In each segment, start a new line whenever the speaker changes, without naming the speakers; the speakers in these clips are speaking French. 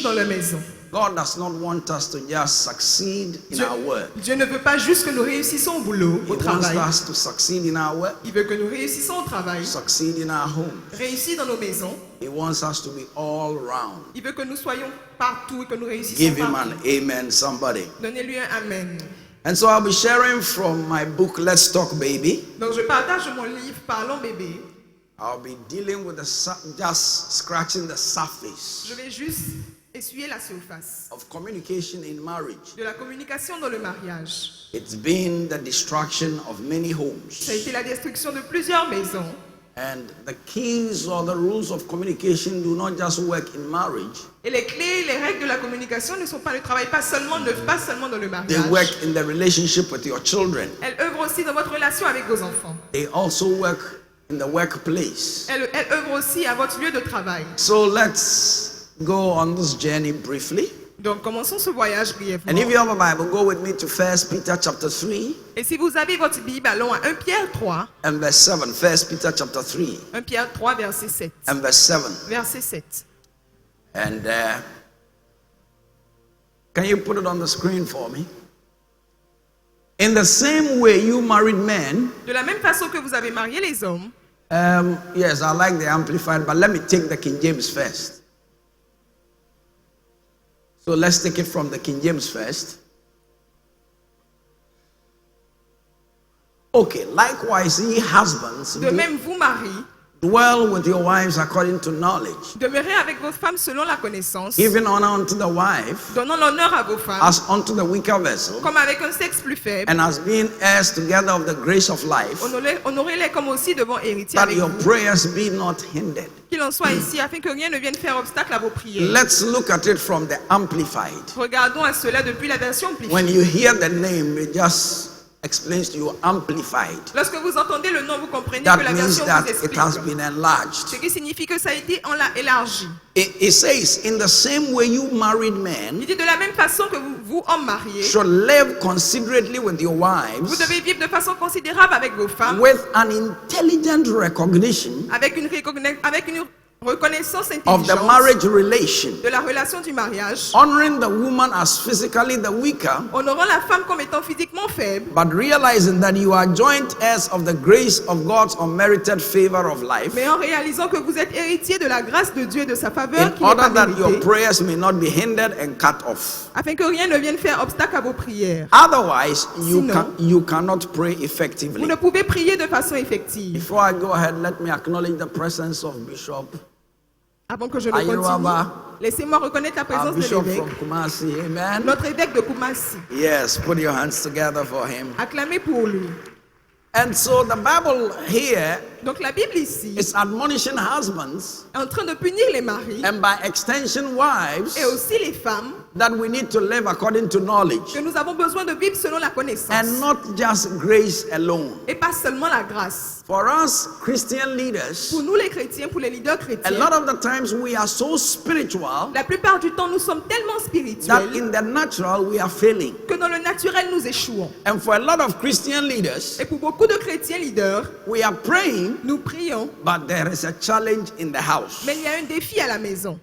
dans la maison.
God does not want us to just succeed in our work.
Dieu ne veut pas juste que nous réussissons au boulot,
He
au
wants
travail.
us to succeed in our work,
Il veut que nous réussissons au travail,
succeed in our home.
réussir dans nos maisons.
He wants us to be all round.
Il veut que nous soyons partout et que nous réussissions
Give him
partout.
an amen, somebody.
Donnez-lui un amen.
And so I'll be sharing from my book, Let's Talk Baby.
Donc je partage mon livre Parlons bébé.
I'll be dealing with just scratching the surface
Je vais juste essuyer la surface
of communication in marriage.
de la communication dans le mariage.
It's been the destruction of many homes.
Ça a été la destruction de plusieurs maisons.
And the keys or the rules of communication do not just work in marriage.
Et les clés, les règles de la communication ne travaillent pas seulement dans le mariage.
They work in the relationship with your children.
Elles œuvrent aussi dans votre relation avec vos enfants.
They also work in the workplace.
Elles œuvrent aussi à votre lieu de travail.
So let's go on this journey briefly.
Donc commençons ce voyage brièvement.
And if you have a Bible, go with me to 1 Peter chapter 3
Et si vous avez votre Bible, allons à 1 Pierre 3.
and verse 7. 1 Peter chapter 3
1 Pierre 3, verset 7.
and verse 7.
Verset 7.
And can you put it on the screen for me? In the same way, you married men.
De la même façon que vous avez marié les hommes.
Yes, I like the Amplified, but let me take the King James first. So let's take it from the King James first. Okay, likewise, ye husbands,
De même, vous, maris,
dwell with your wives according to knowledge,
demeurez avec vos femmes selon la connaissance,
giving honor unto the wife
donnant l'honneur à vos femmes,
as unto the weaker vessel,
comme avec un sexe plus faible.
and as being heirs together of the grace of life,
Honorez-les comme aussi devant héritiers
that
avec
your
vous.
prayers be not hindered.
Qu'il en soit ici, afin que rien ne vienne faire obstacle à vos prières.
Let's look at it from the Amplified.
Regardons à cela depuis la version amplifiée.
When you hear the name, it just explains to you Amplified.
Lorsque vous entendez le nom, vous comprenez que
That
la
means
version
that
vous
it
explique.
has been enlarged.
Ce qui signifie que ça a été élargi.
It says, in the same way you married men
Il dit de la même façon que vous hommes mariés,
should live considerately with your
vous
wives,
devez vivre de façon considérable avec vos femmes,
with an intelligent recognition
avec une reconnaissance
of the
intelligente
marriage relation,
de la relation du mariage,
honoring the woman as physically the weaker,
honorant la femme comme étant physiquement faible,
but realizing that you are joint heirs of the grace of God's unmerited favor of life,
mais en réalisant que vous êtes héritier de la grâce de Dieu et de sa faveur
in
qui n'est pas
order that your
méritée,
prayers may not be hindered and cut off.
afin que rien ne vienne faire obstacle à vos prières.
Otherwise,
Sinon,
you cannot pray
Vous
effectively.
ne pouvez prier de façon effective.
Before I go ahead, let me acknowledge the presence of Bishop,
Avant que je ne
Ayuraba,
continue, laissez-moi reconnaître la
our
présence de
Bishop
l'évêque,
from Kumasi. Amen.
notre évêque de Kumasi.
Yes, put your hands together for him.
Acclamez pour lui.
And so the Bible here
Donc la Bible ici
is admonishing husbands
est en train de punir les maris
and by extension wives
et aussi les femmes
that we need to live according to knowledge
que nous avons besoin de vivre selon la connaissance
and not just grace alone.
et pas seulement la grâce.
For us Christian leaders,
Pour nous les chrétiens, pour les leaders
a
chrétiens,
lot of the times we are so spiritual
la plupart du temps nous sommes tellement
that
spirituels
in the natural we are failing.
que dans le naturel nous échouons.
And for a lot of Christian leaders,
Et pour beaucoup de chrétiens leaders,
we are praying,
nous prions,
but there is a challenge in the house.
mais il y a un défi à la maison.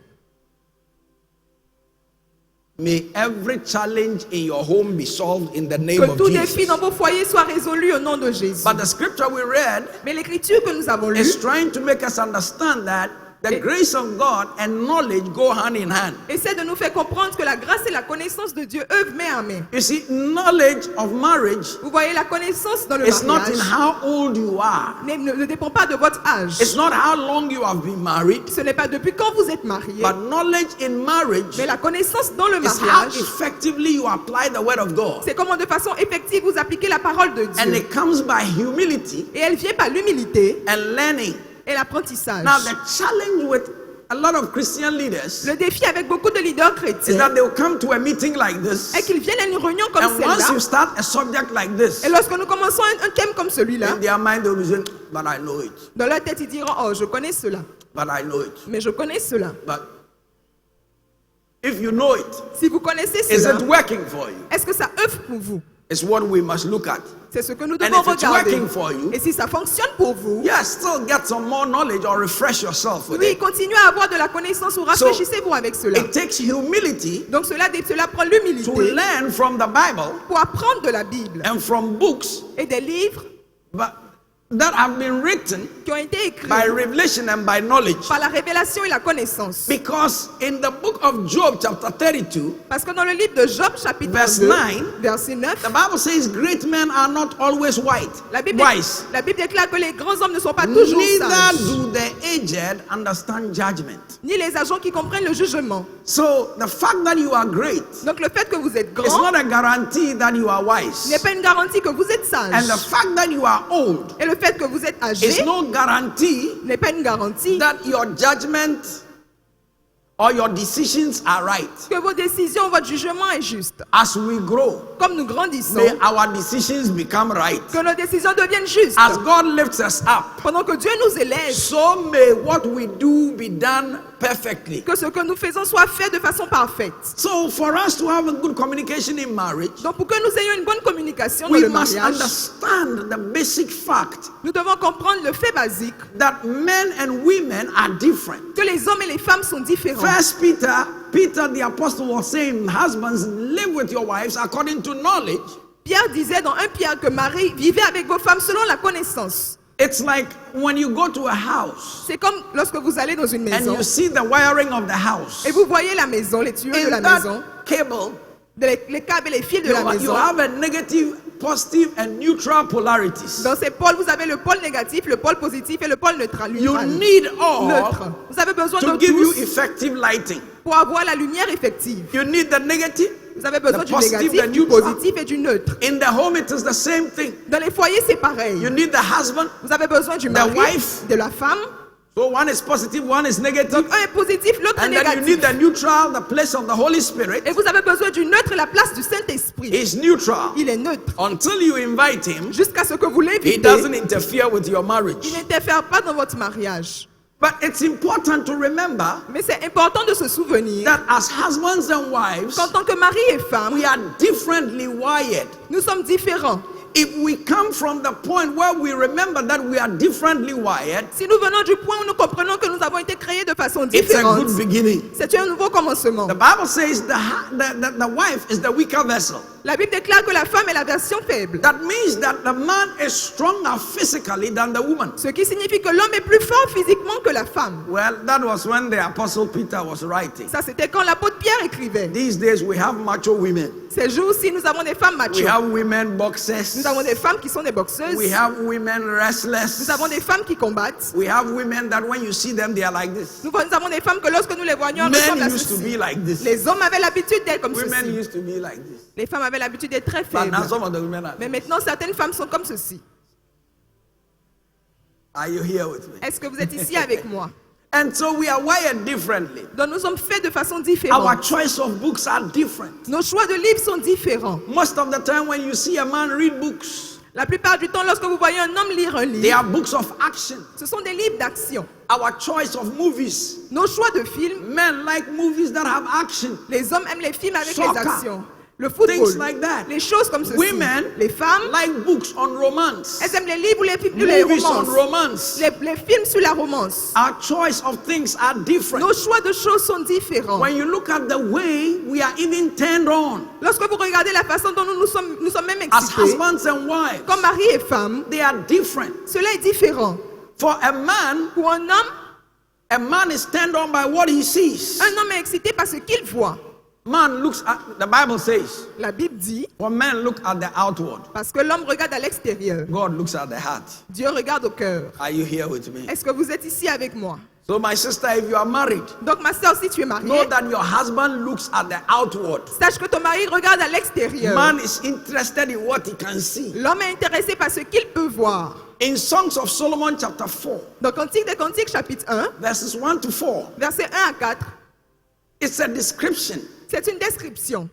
May every challenge in your home be solved in the name
Que
of
tout défi
Jesus.
dans vos foyers soit résolu au nom de Jésus.
But the scripture we read
Mais l'écriture que nous avons lue
is trying to make us understand that the grace of God and knowledge go hand in hand.
essaie de nous faire comprendre que la grâce et la connaissance de Dieu œuvrent main à main.
You see, knowledge of marriage
Vous voyez, la connaissance dans le
is not in
mariage
how old you are.
ne dépend pas de votre âge.
It's not how long you have been married.
Ce n'est pas depuis quand vous êtes marié,
But knowledge in marriage
mais la connaissance dans le
is how
mariage,
effectively you apply the word of God.
c'est comment de façon effective vous appliquez la parole de
And
Dieu.
it comes by humility
Et elle vient par l'humilité
and learning.
et l'apprentissage.
Now, the challenge with a lot of Christian leaders
Le défi avec beaucoup de leaders
is
chrétiens
that they will come to a meeting like this,
est qu'ils viennent à une réunion comme
and once
celle-là,
you start a subject like this,
et lorsque nous commençons un thème comme celui-là,
in their mind they will be saying, but I know it,
dans leur tête ils diront, oh je connais cela,
but I know it.
mais je connais cela.
But if you know it,
Si vous connaissez
is
cela,
it working for you?
est-ce que ça œuvre pour vous?
is what we must look at.
C'est ce que nous
And
devons
if it's
regarder.
working for you,
Et si ça fonctionne pour vous,
yes, still get some more knowledge or refresh yourself with
oui,
it.
continuez à avoir de la connaissance ou rafraîchissez-vous avec cela.
It takes humility
Donc cela prend
to
l'humilité
learn from the Bible
pour apprendre de la Bible
and from books
et des livres
that have been written
qui ont été écrits
by revelation and by knowledge.
par la révélation et la connaissance.
Because in the book of Job, chapter 32,
Parce que dans le livre de Job, chapitre
Verse
2,
9,
verset 9,
the Bible says great men are not always wise.
la Bible déclare que les grands hommes ne sont pas toujours
Neither
sages,
do the aged understand judgment.
ni les agents qui comprennent le jugement.
So the fact that you are great
Donc le fait que vous êtes
is
grand
not a guarantee that you are
n'est
wise.
pas une garantie que vous êtes sage.
And the fact that you are old
Et le fait que vous êtes âgé
is no guarantee
n'est pas une garantie
that your judgment or your decisions are right.
que vos décisions, votre jugement est juste.
As we grow,
Comme nous grandissons,
may our decisions become right.
que nos décisions deviennent justes.
As God lifts us up,
Pendant que Dieu nous élève,
so may what we do be done perfectly.
que ce que nous faisons soit fait de façon parfaite.
So for us to have a good communication in marriage,
Donc pour que nous ayons une bonne communication dans
we
le
must
mariage,
understand the basic fact
nous devons comprendre le fait basique
that men and women are different.
que les hommes et les femmes sont différents.
First Peter the apostle was saying, husbands, live with your wives according to knowledge.
Pierre disait dans 1 Pierre que Marie vivait avec vos femmes selon la connaissance.
It's like when you go to a house
C'est comme lorsque vous allez dans une
and
maison
you see the wiring of the house.
et vous voyez la maison, les tuyaux de
In
la maison,
that cable,
les câbles et les fils de la
you
maison.
have a negative, positive, and neutral polarities.
Dans ces pôles, vous avez le pôle négatif, le pôle positif et le pôle neutral.
You
neutral.
need all
Neutre. Vous avez besoin
to
de
give you
tous
effective lighting.
pour avoir la lumière effective.
You need the negative.
Vous avez besoin
The
du
positive,
négatif,
the
du
neutral.
positif et du neutre.
In the home, it is the same thing.
Dans les foyers, c'est pareil.
You need the husband.
Vous avez besoin du mari,
wife.
de la femme.
So one is positive, one is negative.
Donc un est positif, l'autre est
And then you
négatif.
need the neutral, the place of the Holy Spirit.
Et vous avez besoin du neutre et la place du Saint-Esprit.
He's neutral.
Il est neutre.
Until you invite him,
Jusqu'à ce que vous
he
l'invitez,
doesn't interfere with your
il
marriage.
n'interfère pas dans votre mariage.
But it's important to remember
Mais c'est important de se souvenir
that as husbands and wives,
qu'en tant que mari et femme,
we are differently wired.
nous sommes différents.
If we come from the point where we remember that we are differently wired,
Si nous venons du point où nous comprenons que nous avons été créés de façon
it's a
différente,
good beginning.
c'est un nouveau commencement.
The Bible says the wife is the weaker vessel.
La Bible déclare que la femme est la version faible.
That means that the man is stronger physically than the woman.
Ce qui signifie que l'homme est plus fort physiquement que la femme.
Well, that was when the apostle Peter was writing.
Ça, c'était quand l'apôtre Pierre écrivait.
These days we have macho women.
Ces jours-ci, nous avons des femmes machos.
We have women boxers.
Nous avons des femmes qui sont des boxeuses.
We have women wrestlers.
Nous avons des femmes qui combattent.
We have women that when you see them, they are like this.
Nous avons des femmes que lorsque nous les voyons, elles
Men
ressemblent à
used to
ceci.
be like this.
Les hommes avaient l'habitude d'être comme
Women
ceci.
used to be like this.
Les femmes avaient l'habitude d'être très
But
faibles.
now some of the women are.
Mais maintenant, certaines femmes sont comme ceci.
Are you here with me?
Est-ce que vous êtes ici avec moi?
And so we are wired differently.
Donc nous sommes faits de façon
Our
différente.
choice of books are different.
Nos choix de livres sont différents.
Most of the time when you see a man read books,
La plupart du temps, lorsque vous voyez un homme lire un
they
livre,
are books of action.
ce sont des livres d'action.
Our choice of movies,
Nos choix de films,
men like movies that have action.
les hommes aiment les films avec
Soccer.
les actions. Le
Things
football,
like that.
les choses comme ceci.
Women
Les femmes,
like books on romance,
elles aiment les livres ou les
movies on
romances.
romance.
Les films sur la romance.
Our choice of things are different.
Nos choix de choses sont différents.
When you look at the way we are even turned on
Lorsque vous regardez la façon dont nous sommes même
as
excités,
husbands and wives,
comme mari et femme,
they are different.
cela est différent.
For a man is turned on by what he sees.
Un homme est excité par ce qu'il voit.
Man looks at, the Bible says,
La Bible dit,
for men look at the outward,
parce que l'homme regarde à l'extérieur,
God looks at the heart.
Dieu regarde au cœur.
Are you here with me?
Est-ce que vous êtes ici avec moi?
So my sister, if you are married,
Donc ma soeur, si tu es mariée,
know that your husband looks at the outward.
sache que ton mari regarde à l'extérieur.
Man is interested in what he can see.
L'homme est intéressé par ce qu'il peut voir.
In Songs of Solomon chapter 4,
Dans Cantique des Cantiques, chapitre 1,
verses 1 to 4,
versets 1 à 4,
it's a description.
c'est une description.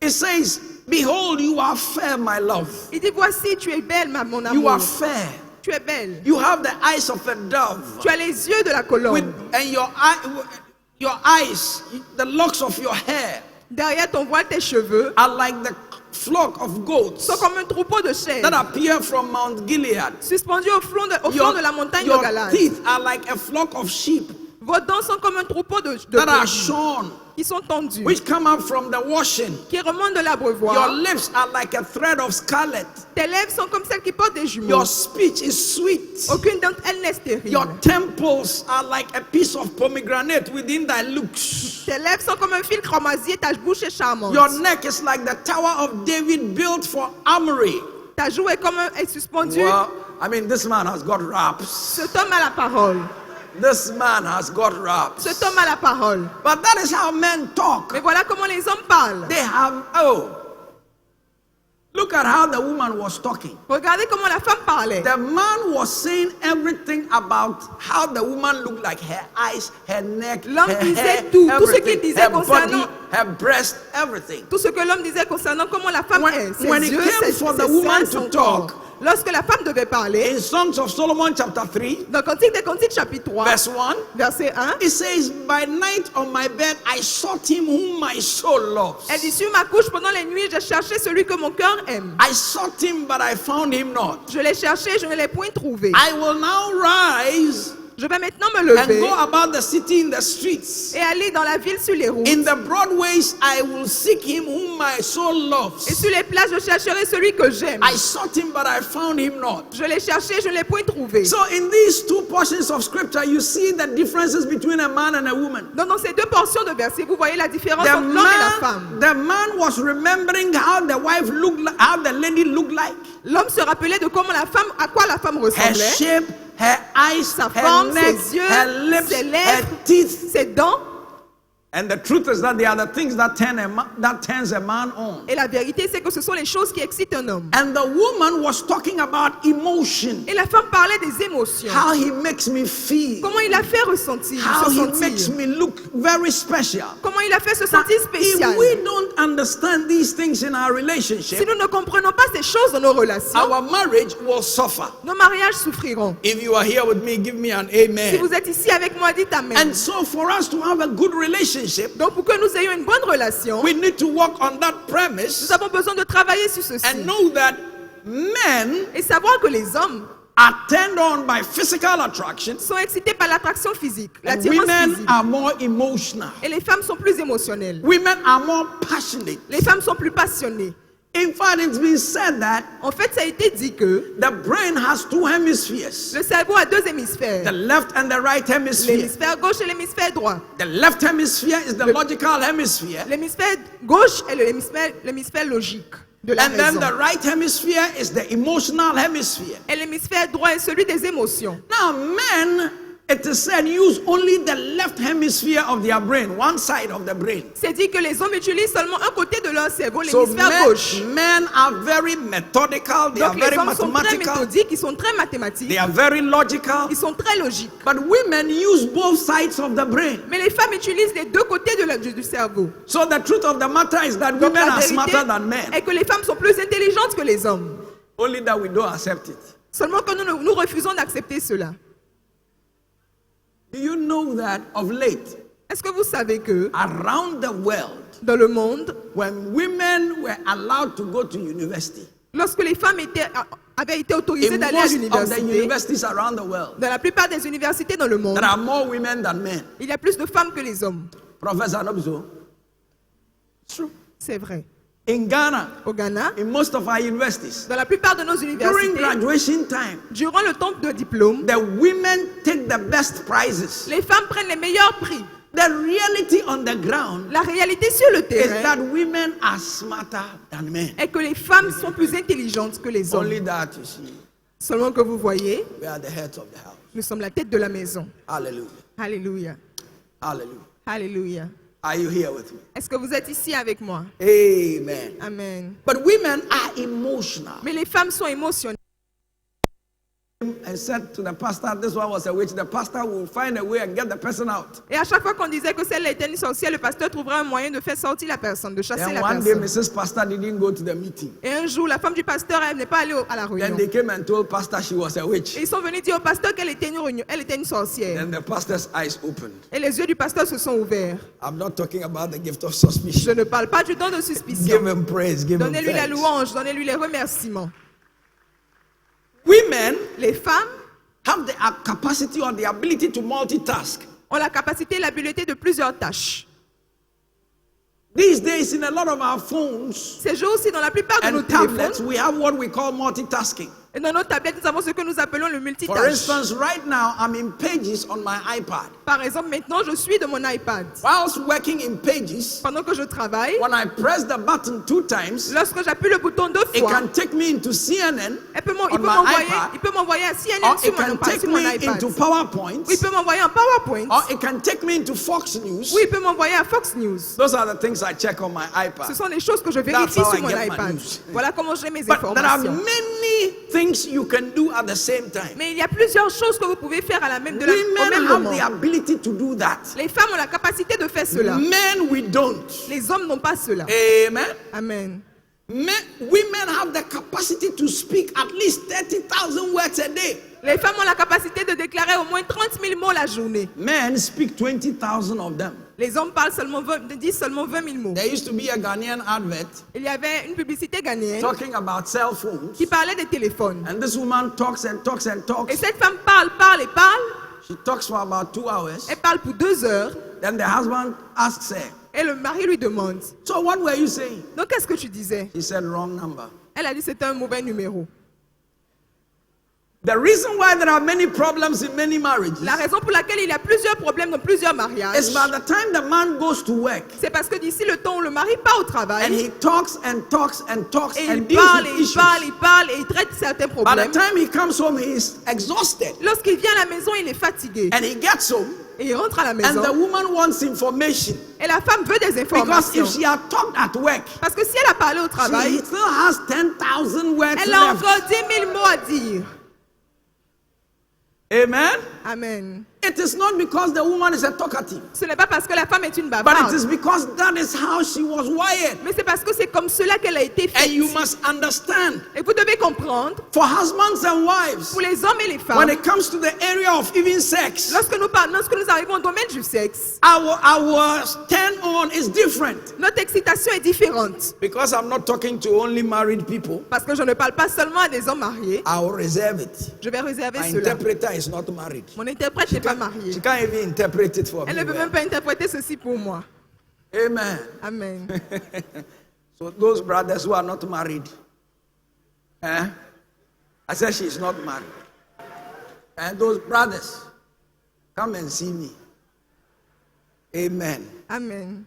It says, behold, you are fair, my love.
Il dit, voici, tu es belle, mon
You
amour.
are fair.
Tu es belle.
You have the eyes of a dove.
Tu as les yeux de la colombe.
And your eyes, the locks of your hair
Derrière ton voile, tes cheveux
are like the flock of goats
sont comme un troupeau de
that
chèvres
appear from Mount Gilead.
suspendus au flanc de la montagne de
Your
Galade.
teeth are like a flock of sheep
Vos dents sont comme un troupeau de
that are
brebis
shorn,
qui sont tendus,
which come up from the washing.
qui remontent de
Your
l'abreuvoir.
lips are like a thread of scarlet.
Tes lèvres sont comme celles qui portent des jumeaux.
Your speech is sweet.
Aucune d'entre elles n'est stérile.
Your temples are like a piece of pomegranate within thy looks.
Tes lèvres sont comme un fil cramoisi et ta bouche est charmante.
Your neck is like the tower of David built for armory.
Ta joue est comme est suspendue.
Well, I mean, this man has got raps.
Cet homme a la parole.
This man has got raps.
Cet homme a la parole.
But that is how men talk.
Mais voilà comment les hommes parlent.
They have, look at how the woman was talking.
Regardez comment la femme parlait.
The man was saying everything about how the woman looked like, her eyes, her neck,
L'homme
her
disait
hair,
tout ce qu'il
everything,
disait
her body,
concernant-
her breast, everything.
Tout ce que l'homme disait concernant comment la femme est. Ses
When it
yeux,
came
ses
for the
seins,
woman
son
to
corps.
talk,
Lorsque la femme devait parler,
in Songs of Solomon chapter 3,
dans Cantique des Cantiques chapitre 3,
verse 1,
verset 1,
it says, by night on my bed I sought him whom my soul loves.
elle dit, sur ma couche pendant les nuits, j'ai cherché celui que mon cœur aime.
I sought him but I found him not.
Je l'ai cherché, je ne l'ai point trouvé.
I will now rise
Je vais maintenant me
and
lever
go about the city in the streets.
et aller dans la ville sur les routes.
In the broad ways I will seek him whom my soul
Et
loves.
sur les places, je chercherai celui que j'aime.
I sought him but I found him not.
Je l'ai cherché, je ne l'ai point trouvé.
So in these two portions of scripture you see the differences between a man and a woman.
Donc dans ces deux portions de versets, vous voyez la différence
The
entre l'homme et la femme.
man was remembering how the wife looked like, how the lady looked like.
L'homme se rappelait de comment la femme, à quoi la femme
Her
ressemblait,
shape, her eyes,
sa
her
forme,
neck,
ses yeux,
her lips,
ses
her
lèvres,
teeth.
ses dents.
And the truth is that they are the things that turns a man on.
Et la vérité, c'est que ce sont les choses qui excitent un homme.
And the woman was talking about emotion.
Et la femme parlait des émotions.
How he makes me feel.
Comment il a fait ressentir,
How
se
he
sentir.
makes me look very special.
Comment il a fait se sentir spécial.
If we don't understand these things in our
Si
relationship,
nous ne comprenons pas ces choses dans nos relations,
our marriage will suffer.
nos mariages souffriront.
If you are here with me, give me an
Si
amen.
vous êtes ici avec moi, dites Amen.
And so for us to have a good relationship,
Donc pour que nous ayons une bonne relation,
we need to work on that
nous
premise
avons besoin de travailler sur ceci.
and know that men
Et savoir que les hommes
are turned on by physical attraction
sont excités par l'attraction physique,
and
l'attirance
women
physique.
are more emotional.
Et les femmes sont plus émotionnelles.
Women are more passionate.
Les femmes sont plus passionnées.
In fact, it's been said that
En fait, ça a été dit que
the brain has two hemispheres,
le cerveau a deux
the
hémisphères.
left and the right hemisphere.
L'hémisphère gauche et l'hémisphère droit.
The left hemisphere is the logical hemisphere,
L'hémisphère gauche est l'hémisphère logique de la
and then
raison.
the right hemisphere is the emotional hemisphere.
Et l'hémisphère droit est celui des émotions.
Now, men, it is said, use only the left hemisphere of their brain, one side of the brain.
C'est dit que les hommes utilisent seulement un côté de leur cerveau,
So
l'hémisphère gauche.
men are very methodical, they are
Donc les
very
hommes sont très
mathematical,
méthodiques, ils sont très mathématiques,
they are very logical.
ils sont très logiques.
But women use both sides of the brain.
Mais les femmes utilisent les deux côtés du cerveau.
So the truth of the matter is that
Donc
women
la
are
vérité
smarter than men.
est que les femmes sont plus intelligentes que les hommes.
Only that we don't accept it.
Seulement que nous refusons d'accepter cela.
Do you know that of late,
Est-ce que vous savez que
around the world,
dans le monde,
when women were allowed to go to university,
lorsque les femmes avaient été autorisées
in
d'aller à
most of the
l'université,
universities around the world,
dans la plupart des universités dans le monde,
there are more women than men.
il y a plus de femmes que les hommes.
Professor Nobzo, it's true.
C'est vrai.
In Ghana,
Au Ghana,
in most of our universities,
dans la plupart de nos
during
universités,
graduation time,
durant le temps de diplôme,
the women take the best prizes.
les femmes prennent les meilleurs prix.
The reality on the ground
La réalité sur le
is
terrain
that women are smarter than men.
est que les femmes sont plus intelligentes que les hommes.
Only that you see.
Seulement que vous voyez,
We are the heads of the house.
nous sommes la tête de la maison.
Hallelujah.
Alléluia.
Hallelujah.
Alléluia.
Are you here with me?
Est-ce que vous êtes ici avec moi?
Amen.
Amen.
But women are emotional.
Mais les femmes sont émotionnelles.
and said to the pastor, this one was a witch, the pastor will find a way and get the person out.
Et à chaque fois qu'on disait que celle-là était une sorcière, le pasteur trouvera un moyen de faire sortir la personne, de chasser
And
la
one day,
personne.
Mrs. Pastor didn't go to the meeting.
Et un jour, la femme du pasteur, elle n'est pas allée à la
Then
réunion.
they came and told Pastor she was a witch.
Et ils sont venus dire au pasteur qu'elle était elle était une sorcière.
Then the pastor's eyes opened.
Et les yeux du pasteur se sont ouverts.
I'm not talking about the gift of
Je
suspicion.
ne parle pas du don de suspicion.
Give him praise, give him
Donnez-lui la
thanks.
louange, donnez-lui les remerciements.
Women
Les femmes
have the capacity or the ability to multitask.
ont la capacité et l'habileté de plusieurs tâches.
These days, in a lot of our phones
Ces jours-ci, dans la plupart de nos
and tablets,
téléphones
we have what we call multitasking.
et dans nos tablettes, nous avons ce que nous appelons le
For
multitâche.
instance, right now, I'm in Pages on my iPad.
Par exemple, maintenant, je suis de mon iPad.
Whilst working in Pages,
Pendant que je travaille,
when I press the button 2 times,
lorsque j'appuie le bouton deux
it
fois,
can take me into CNN
il peut
on my
m'envoyer un
or
CNN
it can
sur
take
mon
me
iPad.
into
Ou
PowerPoint,
il peut m'envoyer un PowerPoint.
or it can take me into Fox News.
Ou il peut m'envoyer un Fox News.
Those are the things I check on my
Ce
iPad.
sont les choses que je
That's
vérifie
how
sur
I
mon
get my
iPad.
news.
Voilà comment j'ai mes
But there are
informations.
many things you can do at the same time.
Mais il y a plusieurs choses que vous pouvez faire à la même, au
Women
même
have
moment.
the ability to do that.
Les femmes ont la capacité de faire cela.
Men, we don't.
Les hommes n'ont pas cela.
Amen.
Amen.
Women have the capacity to speak at least 30,000 words a day.
Les femmes ont la capacité de déclarer au moins 30 000 mots la journée.
Men speak 20,000 of them.
Les hommes parlent disent seulement 20 000 mots.
There used to be a Ghanaian advert
Il y avait une publicité ghanéenne
talking about cell phones.
qui parlait des téléphones.
And this woman talks and talks and
Et
talks.
cette femme parle.
She talks for about 2 hours.
Elle parle pour 2 heures.
Then the husband asks her,
Et le mari lui demande,
so what were you saying?
donc qu'est-ce que tu disais?
She said, wrong number.
Elle a dit c'était un mauvais numéro.
The reason why there are many problems in many marriages
La raison pour laquelle il y a plusieurs problèmes dans plusieurs mariages,
is by the time the man goes to work
c'est parce que d'ici le temps où le mari part au
and
travail,
he talks and talks and talks
et
and
il
deals
parle,
with
et il
issues.
parle, il parle, et il traite certains
By the
problèmes.
time he comes home, he is exhausted.
Lorsqu'il vient à la maison, il est fatigué.
And he gets home,
Et il rentre à la
and
maison.
the woman wants information.
Et la femme veut des
Because
informations.
if she had talked at work,
Parce que si elle a parlé au
she
travail,
still has 10,000 words
elle a
left.
encore 10 000 mots à dire.
Amen?
Amen.
It is not because the woman is a talkative,
Ce n'est pas parce que la femme est une
but it
bavarde,
is because that is how she was wired.
mais c'est parce que c'est comme cela qu'elle a été
And you
faite.
must understand,
Et vous devez comprendre,
for husbands and wives,
pour les hommes et les
when
femmes,
it comes to the area of even sex,
lorsque nous arrivons au domaine du sexe,
our turn on is different.
notre excitation est différente.
Because I'm not talking to only married people,
Parce que je ne parle pas seulement à des hommes mariés,
I will reserve it.
je vais réserver
My
cela.
interpreter is not married.
Mon interprète n'est pas marié.
She can't even interpret it for
Elle
me.
ne peut même pas interpréter ceci pour moi.
Amen.
Amen.
So those brothers who are not married, I said she's not married. And those brothers, come and see me. Amen.
Amen.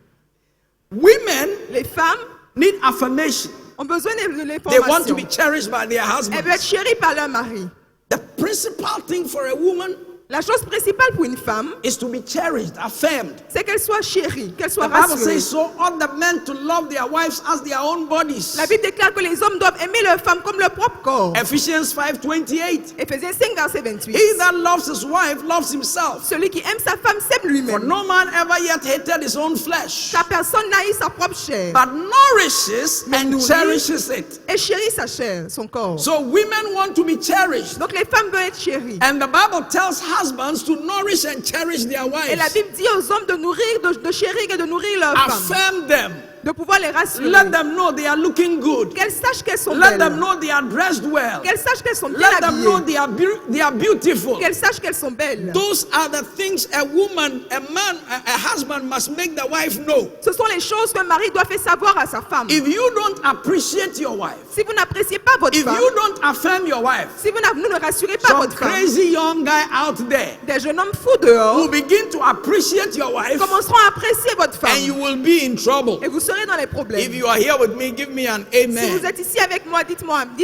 Women
Les femmes
need affirmation.
ont besoin de
They want to
l'information.
be cherished by their
Elles veulent être
husbands.
chéries par leur mari.
The principal thing for a woman
La chose principale pour une femme,
is to be cherished, affirmed.
c'est qu'elle soit chérie, qu'elle
The
soit
Bible
rassurée.
says, so ought the men to love their wives as their own bodies.
La Bible déclare que les hommes doivent aimer leurs femmes comme leur propre corps.
Ephesians 5:28.
Éphésiens 5, verset 28.
He that loves his wife loves himself.
Celui qui aime sa femme s'aime
For
lui-même.
no man ever yet hated his own flesh,
Car personne n'haït sa propre chair.
but nourishes and
nourrit.
cherishes it.
Et chérit sa chair, son corps.
So women want to be cherished.
Donc les femmes veulent être chéries.
And the Bible tells husbands to nourish and cherish their
Et la
wives.
Bible dit aux hommes de nourrir, de chérir et de nourrir leurs femmes.
Affirm them.
De pouvoir les rassurer.
Let them know they are looking good.
Qu'elles sachent qu'elles sont
Let
belles.
them know they are dressed well.
Qu'elles sachent qu'elles sont bien
Let them know
habillées.
they are beautiful.
Qu'elles sachent qu'elles sont belles.
Those are the things a woman, a man, a husband must make the wife know.
Ce sont les choses qu'un mari doit faire savoir à sa femme.
If you don't appreciate your wife,
Si vous n'appréciez pas votre
if
femme,
you don't affirm your wife,
si vous ne rassurez pas
some
votre femme,
crazy young guy out there
des jeunes hommes fous dehors
will begin to appreciate your wife,
commenceront à apprécier votre
and you
femme.
will be in trouble.
Et vous serez dans les problèmes.
If you are here with me, give me an
Si vous
amen.
êtes ici avec moi, dites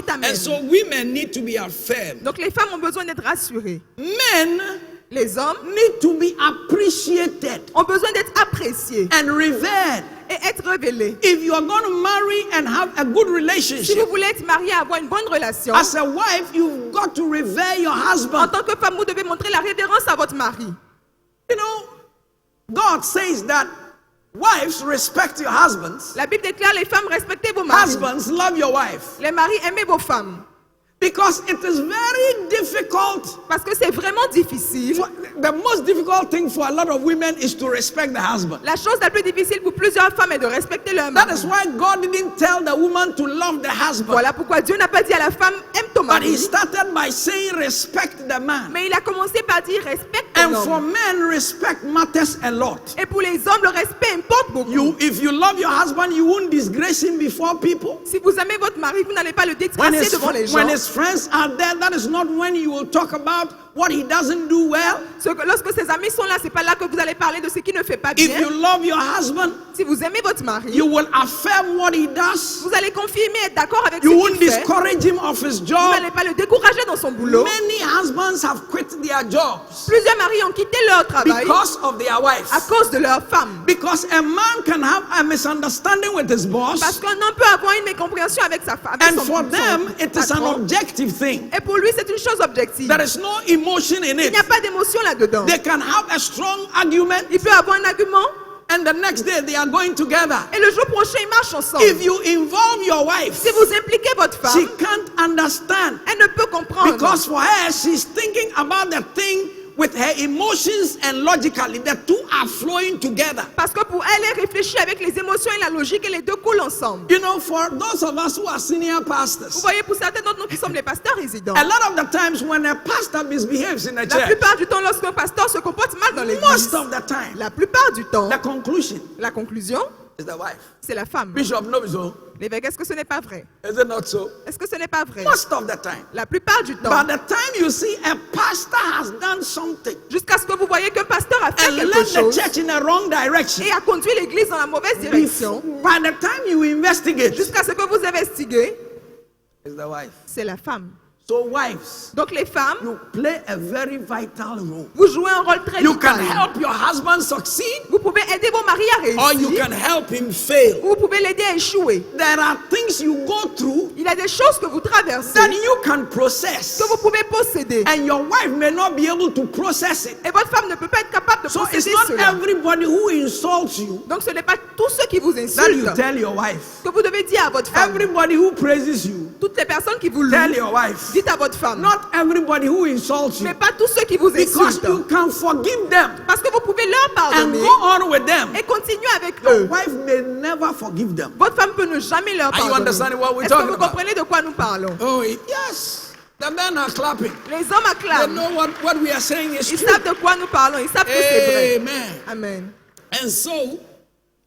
amen.
And so women need to be affirmed.
Donc les femmes ont besoin d'être rassurées.
Men
Les hommes
need to be appreciated
ont besoin d'être appréciés
and revered
et être révélé.
If you are going to marry and have a good
Si vous
relationship,
voulez être marié, avoir une bonne relation,
as a wife, you've got to revere your
en
husband.
tant que femme, vous devez montrer la révérence à votre mari.
You know, God says that wives respect your husbands.
La Bible déclare les femmes respectez vos maris.
Husbands love your wife.
Les maris aimez vos femmes.
Because it is very difficult.
Parce que c'est vraiment difficile.
The most difficult thing for a lot of women is to respect the husband.
La chose la plus difficile pour plusieurs femmes est de respecter leur
That
mari.
is why God didn't tell the woman to love the husband.
Voilà pourquoi Dieu n'a pas dit à la femme aime ton
But he
mari.
started by saying respect the man.
Mais il a commencé par dire respecte ton
And for
homme.
men, respect matters a lot.
Et pour les hommes, le respect importe beaucoup.
If you love your husband, you won't disgrace him before people.
Si vous aimez votre mari, vous n'allez pas le disgracier devant les gens.
When his friends are there, that is not when you will talk about what he doesn't do well.
Lorsque ses amis sont là, c'est pas là que vous allez parler de ce qu'il ne fait pas
If
bien.
you love your husband,
Si vous aimez votre mari,
you will affirm what he does.
vous allez confirmer, être d'accord avec
You
ce
won't
qu'il fait.
discourage him of his
Vous
job.
n'allez pas le décourager dans son boulot.
Many husbands have quit their jobs
Plusieurs maris ont quitté leur travail
because of their
à
wives.
cause de leur femme.
Because a man can have a misunderstanding with his boss,
Parce qu'un homme peut avoir une mécompréhension avec sa femme.
and for them, it is an objective thing.
Et pour lui, c'est une chose objective.
There is no emotion in
Il
it.
n'y a pas d'émotion là-dedans.
They can have a strong argument,
Il peut avoir un argument
and the next day they are going together.
et le jour prochain, ils marchent ensemble.
If you involve your wife,
Si vous impliquez votre
she
femme,
can't understand
elle ne peut comprendre.
because for her, she's thinking about the thing with her emotions and logically. The two are flowing together.
Parce que pour elle, elle réfléchit avec les émotions et la logique et les deux coulent ensemble.
You know, for those of us who are senior
Vous
pastors,
voyez, pour certains d'entre nous qui sommes les pasteurs résidents,
a lot of the times when a pastor misbehaves in a
la
church,
plupart du temps, lorsqu'un pasteur se comporte mal dans l'église,
most of the time,
la plupart du temps,
the conclusion
la conclusion,
is the wife.
c'est la femme.
Bishop, no, so.
L'évêque, est-ce que ce n'est pas vrai?
Is it not so?
Est-ce que ce n'est pas vrai?
Most of the time.
La plupart du temps,
By the time you see a pastor has done something
jusqu'à ce que vous voyez qu'un pasteur a fait
and
quelque
led the
chose
church in a wrong direction,
et a conduit l'église dans la mauvaise direction,
by the time you investigate,
jusqu'à ce que vous investiguez,
is the wife.
c'est la femme.
So wives,
Donc les femmes,
you play a very vital role.
vous jouez un rôle très
You can
vital.
help your husband succeed,
Vous pouvez aider vos maris à
or you
réussir,
can help him fail.
ou vous pouvez l'aider à échouer.
There are things you go through
Il y a des choses que vous traversez,
that you can process,
que vous pouvez posséder.
and your wife may not be able to process it.
Et votre femme ne peut pas être capable de
So it's
posséder
not
cela.
everybody who insults you
Donc ce n'est pas tous ceux qui vous
that you
insultent
tell your wife.
que vous devez dire à votre femme.
Everybody who praises you,
Toutes les personnes qui vous
tell
louent,
your wife.
dites à votre femme.
Not everybody who insults you,
Mais pas tous ceux qui vous
because
insultent.
you can forgive them
Parce que vous pouvez leur
and
pardonner
go on with them.
et continuer avec
Your
eux.
wife may never forgive them.
Votre femme peut ne jamais leur
Are you
pardonner.
understanding what we're
Est-ce que
talking
vous
about?
comprenez de quoi nous parlons?
Oh, yes. The men are clapping.
Les hommes
They
acclament.
know what we are saying is
Ils
true.
savent de quoi nous parlons. Ils savent que c'est vrai.
Amen.
Amen.
And so,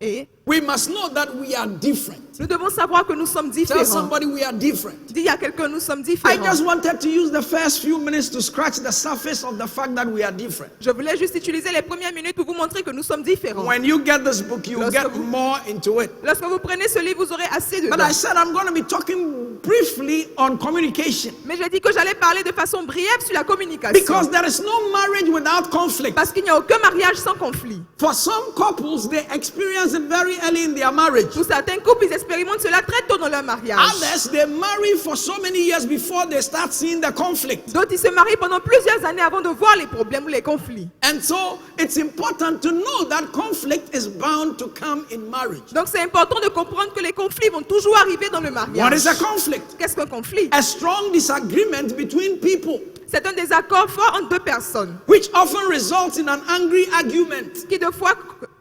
Et
we must know that we are different.
nous devons savoir que nous sommes
Tell
différents.
somebody we are different.
Dis à quelqu'un, nous sommes
I
différents.
just wanted to use the first few minutes to scratch the surface of the fact that we are different.
Je voulais juste utiliser les premières minutes pour vous montrer que nous sommes différents.
When you get this book, you will
Lorsque
get
vous-
more into it.
Lorsque vous prenez ce livre, vous aurez assez de
But
temps.
I said I'm going to be talking briefly on communication
Mais j'ai dit que j'allais parler de façon brève sur la communication.
because there is no marriage without conflict.
Parce qu'il n'y a aucun mariage sans conflit.
For some couples, they experience it very early in their marriage.
Pour certains couples, ils expérimentent cela très tôt dans leur mariage.
Others, they marry for so many years before they start seeing the conflict.
D'autres, ils se marient pendant plusieurs années avant de voir les problèmes ou les conflits.
And so it's important to know that conflict is bound to come in marriage.
Donc c'est important de comprendre que les conflits vont toujours arriver dans le
What
mariage.
is a conflict?
Qu'est-ce qu'un conflit?
A strong disagreement between people,
C'est un désaccord fort entre deux personnes
which often results in an angry argument.
qui de fois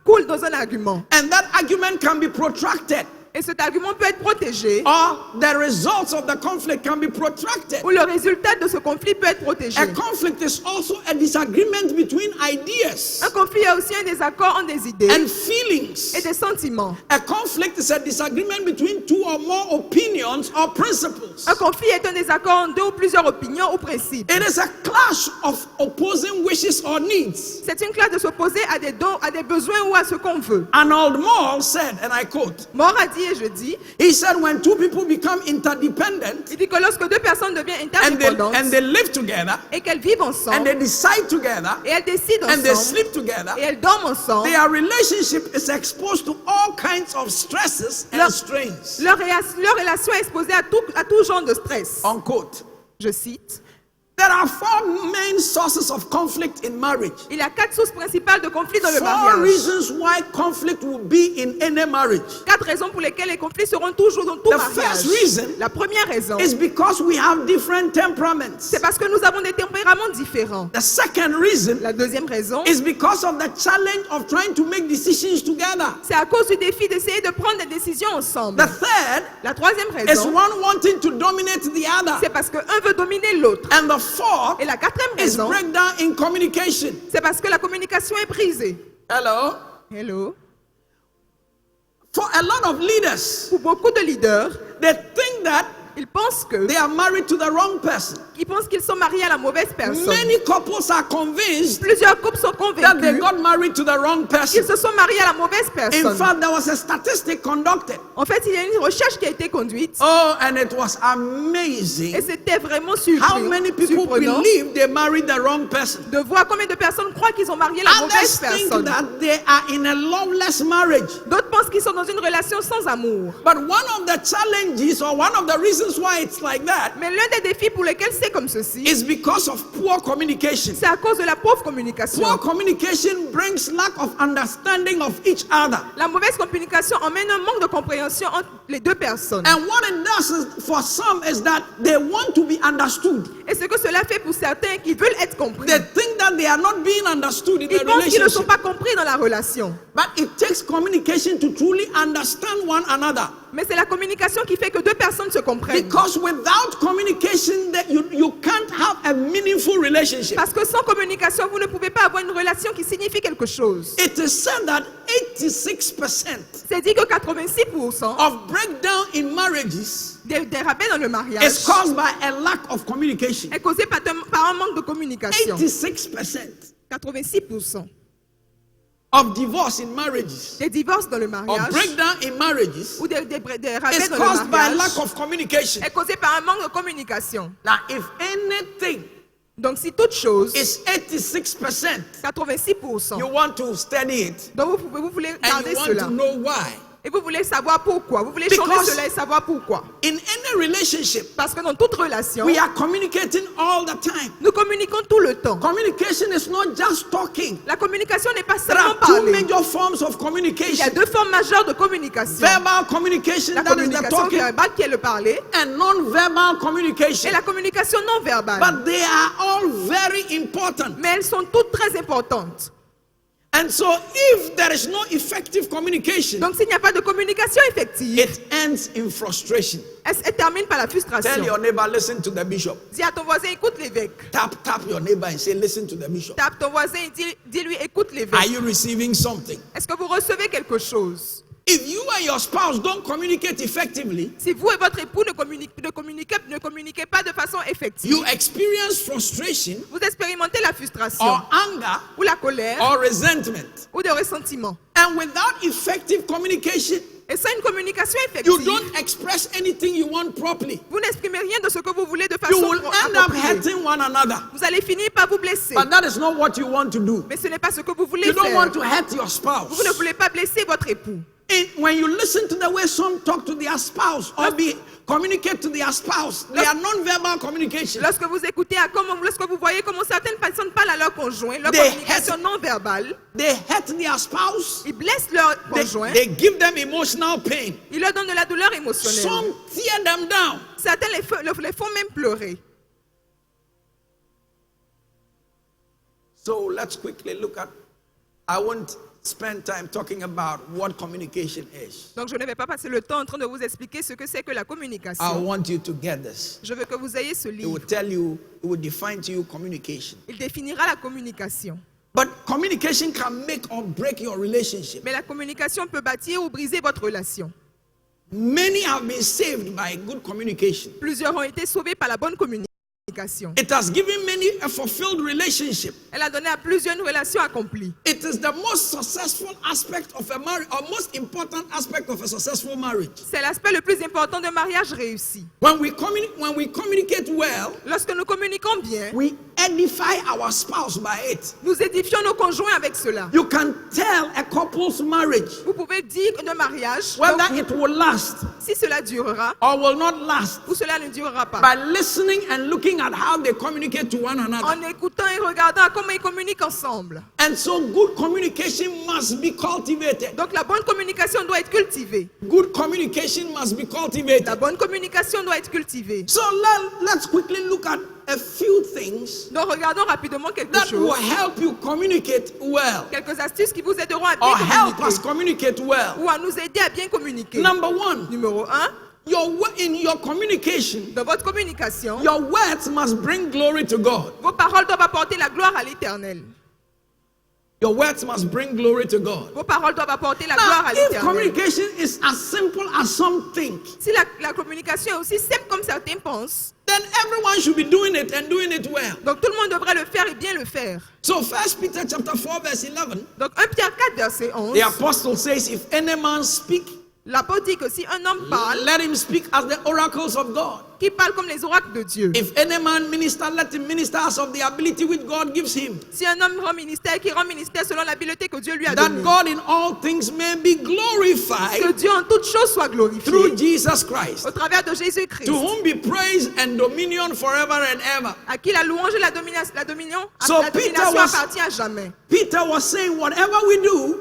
coule dans un argument.
And that argument can be protracted,
Et cet argument peut être protégé
or the results of the conflict can be protracted.
ou le résultat de ce conflit peut être protégé.
A conflict is also a disagreement between ideas
Un conflit est aussi un désaccord entre des idées
and
et
feelings.
des sentiments.
A conflict is a disagreement between two or more opinions or principles.
Un conflit est un désaccord entre deux ou plusieurs opinions ou principes.
It is a clash of opposing wishes or needs.
C'est une classe de s'opposer à des dons, à des besoins ou à ce qu'on veut.
Arnold Moore said, and I quote,
More a dit, dit et je dis,
He said when two people become interdependent
il dit que lorsque deux personnes deviennent
and
interdépendantes
they live together
et qu'elles vivent
and
ensemble
they decide together
et elles décident
and they
ensemble
sleep together,
et elles dorment ensemble,
their relationship is exposed to all kinds of stresses and strains.
leur relation est exposée à tout genre de stress.
Unquote.
Je cite,
There are 4 main sources of conflict in marriage.
il y a 4 sources principales de conflit dans le
4
mariage.
reasons why conflict will be in any marriage.
4 raisons pour lesquelles les conflits seront toujours dans tout
The
mariage.
first reason
La première raison,
is because we have different temperaments.
c'est parce que nous avons des tempéraments différents.
The second reason
La deuxième raison,
is because of the challenge of trying to make decisions together.
c'est à cause du défi d'essayer de prendre des décisions ensemble.
The third
La troisième
is
raison,
one wanting to dominate the other.
c'est parce qu'un veut dominer l'autre.
And the fourth
Et la quatrième
is
raison,
breakdown in communication.
c'est parce que la communication est brisée.
Hello?
Hello.
For a lot of leaders,
Pour beaucoup de leaders,
they think that
ils pensent que
they are married to the wrong person.
ils pensent qu'ils sont mariés à la mauvaise personne.
Many couples are convinced
Plusieurs couples sont
that they
convaincus
got married to the wrong person.
qu'ils se sont mariés à la mauvaise
In
personne.
fact, there was a statistic conducted.
En fait, il y a une recherche qui a été conduite
Oh, and it was
et
amazing
c'était vraiment
how many people
surprenant
believe they married the wrong person.
de voir combien de personnes croient qu'ils ont marié la
Others
mauvaise
think
personne.
that they are in a loveless marriage.
D'autres pensent qu'ils sont dans une relation sans amour.
But one of the challenges or one of the reasons why it's like that
Mais l'un des défis pour lesquels c'est comme ceci,
is because of poor communication.
c'est à cause de la pauvre communication.
Poor communication brings lack of understanding of each other.
La mauvaise communication emmène un manque de compréhension entre les deux personnes.
And what it does is, for some is that they want to be understood.
Et ce que cela fait pour certains qui veulent être compris,
They think that they are not being understood in
ils
the
pensent qu'ils ne sont
relationship.
pas compris dans la relation.
But it takes communication to truly understand one another.
Mais c'est la communication qui fait que deux personnes se comprennent.
Because without communication, that you can't have a meaningful relationship.
Parce que sans communication, vous ne pouvez pas avoir une relation qui signifie quelque chose.
It is said that 86%
C'est dit que 86%
of breakdown in marriages
des rabais dans le
is
mariage
caused by a lack of communication.
est causé par un manque de communication.
86%
86%
of divorce in marriages,
des divorces dans le
of
mariage
breakdown in marriages,
ou des rabais
is
dans
caused
le
by a
mariage
lack of communication.
est causé par un manque de communication.
Now, if anything
Donc si toute chose,
is 86%,
86%,
you want to study it
donc vous voulez
and
garder
you want
cela
to know why.
et vous voulez savoir pourquoi, vous voulez changer
Because
cela et savoir pourquoi.
In any relationship,
Parce que dans toute relation,
we are communicating all the time.
nous communiquons tout le temps.
Communication is not just talking.
La communication n'est pas
There
seulement
are two
parler.
major forms of
Il y a
communication.
deux formes majeures de communication.
Verbal communication,
La
that is the
communication
talking,
verbale qui est le parler
and non-verbal
et
communication.
la communication non verbale.
But they are all very important.
Mais elles sont toutes très importantes.
And so if there is no effective communication,
Donc s'il n'y a pas de communication effective,
it ends in frustration.
elle termine par la
Tell
frustration.
your neighbor, listen to the bishop.
Dis à ton voisin, écoute l'évêque.
Tap your neighbor and say, listen to the bishop.
Tape ton voisin et dis-lui, écoute
Are
l'évêque.
you receiving something?
Est-ce que vous recevez quelque chose?
If you and your spouse don't communicate effectively,
Si vous et votre époux ne communiquez pas de façon effective,
you experience frustration
vous expérimentez la frustration
or anger
ou la colère
or resentment.
ou le ressentiment.
And without effective communication,
Et sans une communication
you
effective,
don't express anything you want properly.
vous n'exprimez rien de ce que vous voulez de
You
façon
will end up
appropriée.
hurting one another.
Vous allez finir par vous blesser.
But that is not what you want to do.
Mais ce n'est pas ce que vous voulez
You don't
faire.
want to hurt your spouse.
Vous ne voulez pas blesser votre époux.
When you listen to the way some talk to their spouse or communicate to their spouse, they are non-verbal communication.
Lorsque vous écoutez, lorsque vous voyez comment certaines personnes parlent à leur conjoint, leur
They
communication non verbale,
They hurt their spouse.
ils blessent leur conjoint,
They give them emotional pain.
ils leur donnent de la douleur émotionnelle.
Some tear them down.
Certains les font même pleurer.
So let's quickly look at, I won't spend time talking about what communication is.
Donc je ne vais pas passer le temps en train de vous expliquer ce que c'est que la
I
communication.
want you to get this.
Je veux que vous ayez ce
It
livre.
will tell you, it will define to you communication.
Il définira la communication.
But communication can make or break your relationship.
Mais la communication peut bâtir ou briser votre relation.
Many have been saved by good communication.
Plusieurs ont été sauvés par la bonne communication. communication.
It has given many a fulfilled relationship.
Elle a donné à plusieurs une relation accomplie.
It is the most successful aspect of a marriage, or most important aspect of a successful marriage.
C'est l'aspect le plus important d'un mariage réussi.
When we communicate well,
Lorsque nous communiquons bien,
we edify our spouse by it.
nous édifions nos conjoints avec cela.
You can tell a couple's marriage
Vous pouvez dire d'un mariage
whether it will last
si cela durera
or will not last
ou cela ne durera pas.
by listening and looking at how they communicate to one another.
En écoutant et regardant comment ils communiquent ensemble.
And so good communication must be cultivated.
Donc la bonne communication doit être cultivée.
Good communication must be
La
cultivated.
bonne communication doit être cultivée.
So let's quickly look at a few things
Donc regardons rapidement quelque
that will
chose.
help you communicate well
Quelques astuces qui vous aideront à
or
bien
help us
communiquer
communicate well.
ou à nous aider à bien communiquer.
Number one,
Numéro 1,
in your communication,
dans votre communication,
your words must bring glory to God.
vos paroles doivent apporter la gloire à l'Éternel.
Your words must bring glory to God.
Vos paroles doivent apporter la
Now,
gloire à
if
l'Éternel.
communication is as simple as some think,
Si la communication est aussi simple comme certains pensent,
then everyone should be doing it and doing it well.
donc tout le monde devrait le faire et bien le faire.
So 1 Peter chapter 4 verse 11,
Donc 1 Pierre 4 verset 11,
the apostle says, if any man speak,
l'apôtre dit que si un homme parle,
let him speak as the oracles of God.
qu'il parle comme les oracles de Dieu.
If any man minister, let him minister as of the ability which God gives him,
Si un homme rend ministère, qu'il rend ministère selon l'habileté que Dieu lui a
that
donnée.
God in all things may be
Que
glorified
Dieu en toutes choses soit glorifié
through Jesus Christ,
au travers de Jésus-Christ,
to whom be praise and dominion forever and ever.
à qui la louange et la domination
So Peter was-
appartient à jamais.
Peter was saying, whatever we do,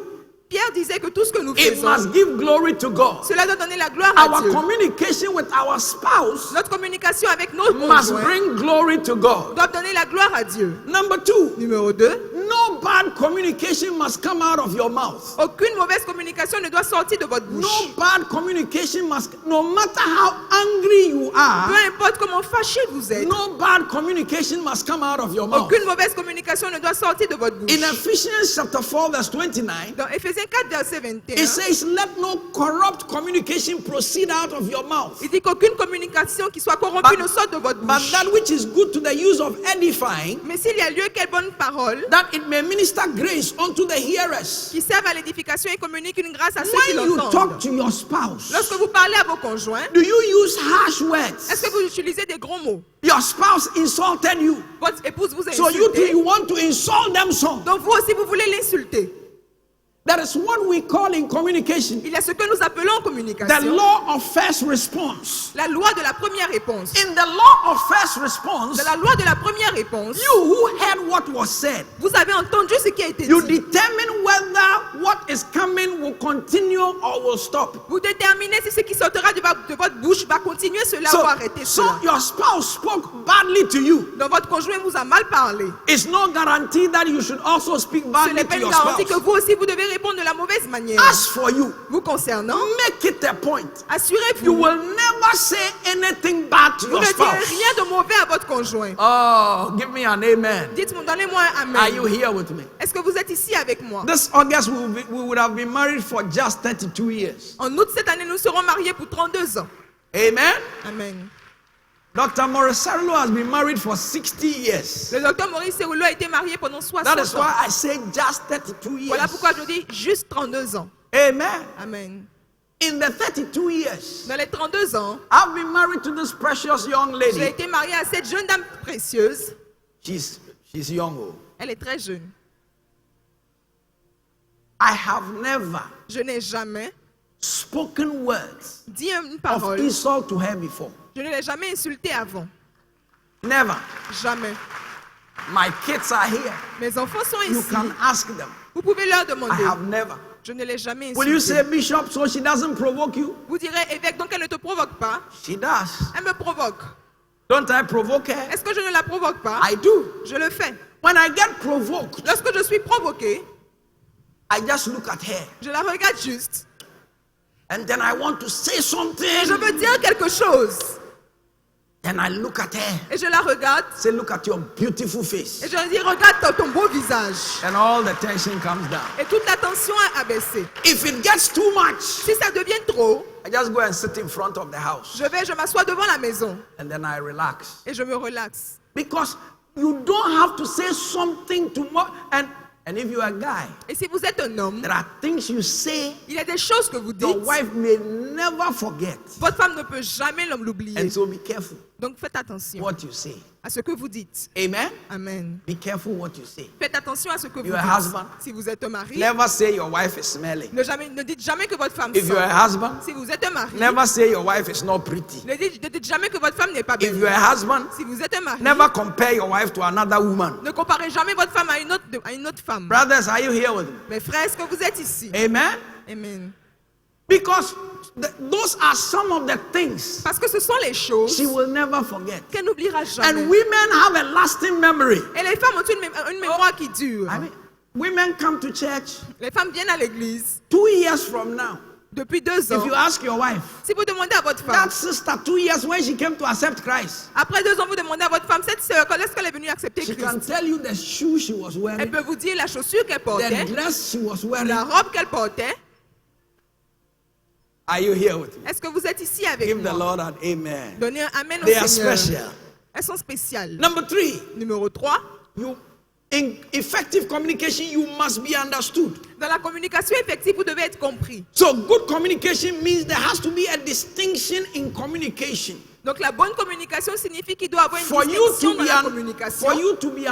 Pierre disait que tout ce que nous
it
faisons,
must give glory to God.
cela doit donner la gloire à
Our
Dieu.
communication with our spouse
Notre communication avec nos
must
conjoints
bring glory to God.
doit donner la gloire à Dieu.
Number two,
Numéro 2,
no bad communication must come out of your mouth.
aucune mauvaise communication ne doit sortir de votre
No
bouche.
bad communication must, no matter how angry you
Peu
are,
importe comment fâché vous êtes,
no bad communication must come out of your mouth.
aucune mauvaise communication ne doit sortir de votre bouche.
In Ephesians chapter 4 verse 29,
Dans Éphésiens 4 verset 21,
it says, let no corrupt communication proceed out of your mouth,
il dit qu'aucune communication qui soit corrompue ne sorte de votre
but
bouche.
that which is good to the use of edifying,
Mais s'il y a lieu, quelle bonne parole
that it may minister grace unto the hearers.
qui servent à l'édification et communiquent une grâce à ceux qui
When you talk
l'entendent.
to your spouse,
Lorsque vous parlez à vos conjoints,
do you use harsh
est-ce
words?
que vous utilisez des gros mots?
Your spouse insulted you,
Votre épouse vous a
so you too,
insulté,
you want to insult them some.
donc vous aussi vous voulez l'insulter.
That is what we call in communication
Il y a ce que nous appelons en
the
communication
law of first response.
la loi de la première réponse.
In the law of first response,
De la loi de la première réponse,
you who heard what was said,
vous avez entendu ce qui a été
you
dit.
determine whether what is coming will continue or will stop.
Vous déterminez si ce qui sortira de votre bouche va continuer cela ou arrêter
So
cela.
your spouse spoke badly to you.
Donc votre conjoint vous a mal parlé.
It's no guarantee that you should also speak
Ce
badly
n'est
to
pas une
your
garantie
spouse.
que vous aussi vous devez répondre de la mauvaise manière.
As for you,
Vous concernant,
make it a point. You
assurez-vous,
will never say anything bad to
vous
your
ne direz
spouse.
rien de mauvais à votre conjoint.
Oh, give me an amen.
Dites-moi, donnez-moi un
Are you
amen.
here with me?
Est-ce que vous êtes ici avec moi?
This August, we would have been married for just 32 years.
En août cette année, nous serons mariés pour 32 ans.
Amen.
Amen.
Dr. Maurice Cerullo has been married for 60 years.
Le docteur Maurice Cerullo a été marié pendant 60
That is
ans.
why I say just 32
Voilà
years.
pourquoi je dis juste 32 ans.
Amen.
Amen.
In the 32 years,
Dans les 32 ans,
I've been married to this precious young
j'ai
lady.
été marié à cette jeune dame précieuse.
She's young. Oh.
Elle est très jeune.
I have never
Je n'ai jamais
spoken words
dit une
of
parole.
insult to her before.
Je ne l'ai jamais insultée avant.
Never.
Jamais.
My kids are here.
Mes enfants sont
You
ici.
can ask them.
Vous pouvez leur
I
demander.
have never.
Je ne l'ai jamais
Will you
insultée.
say bishop so she doesn't provoke you?
Vous direz évêque, donc elle ne te provoque pas.
She does.
Elle me provoque.
Don't I provoke her?
Est-ce que je ne la provoque pas?
I do.
Je le fais.
When I get provoked,
Lorsque je suis provoquée,
I just look at her
je la regarde juste.
and then I want to say something.
Et je veux dire quelque chose.
Then And I look at her.
Et je la regarde.
Say, look at your beautiful face.
Et je lui dis, regarde ton beau visage.
And all the tension comes down.
Et toute la tension a baissé.
If it gets too much,
Si ça devient trop,
I just go and sit in front of the house.
je m'assois devant la maison.
And then I relax.
Et je me relaxe.
Because you don't have to say something tomorrow. And if you're a guy,
Et si vous êtes un homme,
there are things you say
il y a des choses que vous
your
dites.
wife may never forget.
Votre femme ne peut jamais l'oublier.
And so be careful
Donc faites attention
what you say.
à ce que vous dites.
Amen?
Amen.
Be careful what you say.
Faites attention à ce que vous
You're a
dites.
husband.
Si vous êtes un mari,
Never say your wife is smelling.
ne dites jamais que votre femme
If you're
sent.
a husband,
Si vous êtes un mari,
never say your wife is not pretty.
ne dites jamais que votre femme n'est pas
If
belle.
you're a husband,
Si vous êtes un mari,
never compare your wife to another woman.
ne comparez jamais votre femme à une autre femme.
Brothers, are you here with me?
Mes frères, est-ce que vous êtes ici?
Amen?
Amen.
Because those are some of the things
Parce que ce sont les choses
she will never forget.
qu'elle n'oubliera jamais.
And women have a lasting memory.
Et les femmes ont une mémoire qui dure.
I mean, women come to church
Les femmes viennent à l'église
2 years from now.
depuis 2 ans.
If you ask your wife,
Si vous demandez à votre femme,
that sister 2 years when she came to accept Christ,
après 2 ans, vous demandez à votre femme, cette sœur, quand est-ce qu'elle est venue accepter
she can
Christ?
tell you the shoe she was
Elle
wearing,
peut vous dire la chaussure qu'elle portait,
the dress she was wearing.
la robe qu'elle portait.
Are you here with me?
Est-ce que vous êtes ici avec
Give the
moi?
Lord an amen.
Donnez un amen
They
au
are
Seigneur.
special.
Elles sont spéciales.
Number 3,
Numéro 3,
in effective communication, you must be understood.
dans la communication effective, vous devez être compris.
So good communication means there has to be a distinction in communication.
Donc la bonne communication signifie qu'il doit y avoir une
For you
distinction
to
dans
be
la communication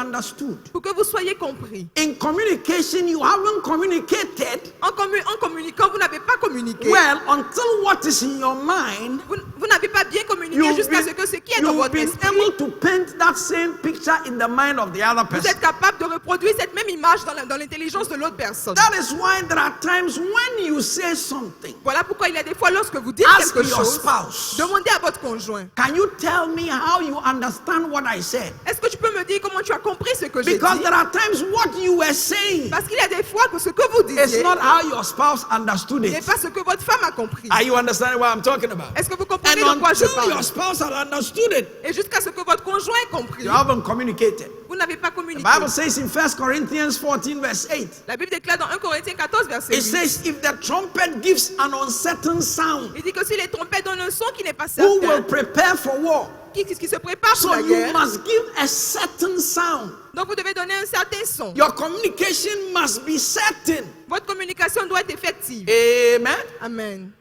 understood.
pour que vous soyez compris.
In communication, you haven't communicated
En communiquant, vous n'avez pas communiqué.
well until what is in your mind.
Vous n'avez pas bien communiqué jusqu'à ce que ce qui est dans
You've
votre
been
esprit,
able to paint that same picture in the mind of the other
vous
person.
êtes capable de reproduire cette même image dans l'intelligence de l'autre personne.
That is why there are times when you say something.
Voilà pourquoi il y a des fois lorsque vous dites
Ask
quelque
your
chose,
spouse.
demandez à votre conjoint.
Can you tell me how you understand what I said?
Est-ce que tu peux me dire comment tu as compris ce que j'ai dit?
Because there are times what you were saying
Parce qu'il y a des fois que ce que vous
is
disiez
not how your spouse understood
n'est
it.
pas ce que votre femme a compris.
Are you understanding what I'm talking about?
Est-ce que vous
And
comprenez de quoi je
until your
parle?
spouse had understood it,
Et jusqu'à ce que votre conjoint ait compris,
you haven't communicated.
vous n'avez pas
The
communiqué.
Bible says in 1 Corinthians 14 verse 8,
La Bible déclare dans 1 Corinthiens 14, verset
it
8,
says, if the trumpet gives an uncertain sound,
il dit que si les trompettes donnent un son qui n'est pas
who will
certain,
prepare for war?
qui se prépare pour
So
la
you
guerre,
must give a certain sound.
donc vous devez donner un certain son.
Your communication must be certain.
Votre communication doit être effective.
Amen.
Amen.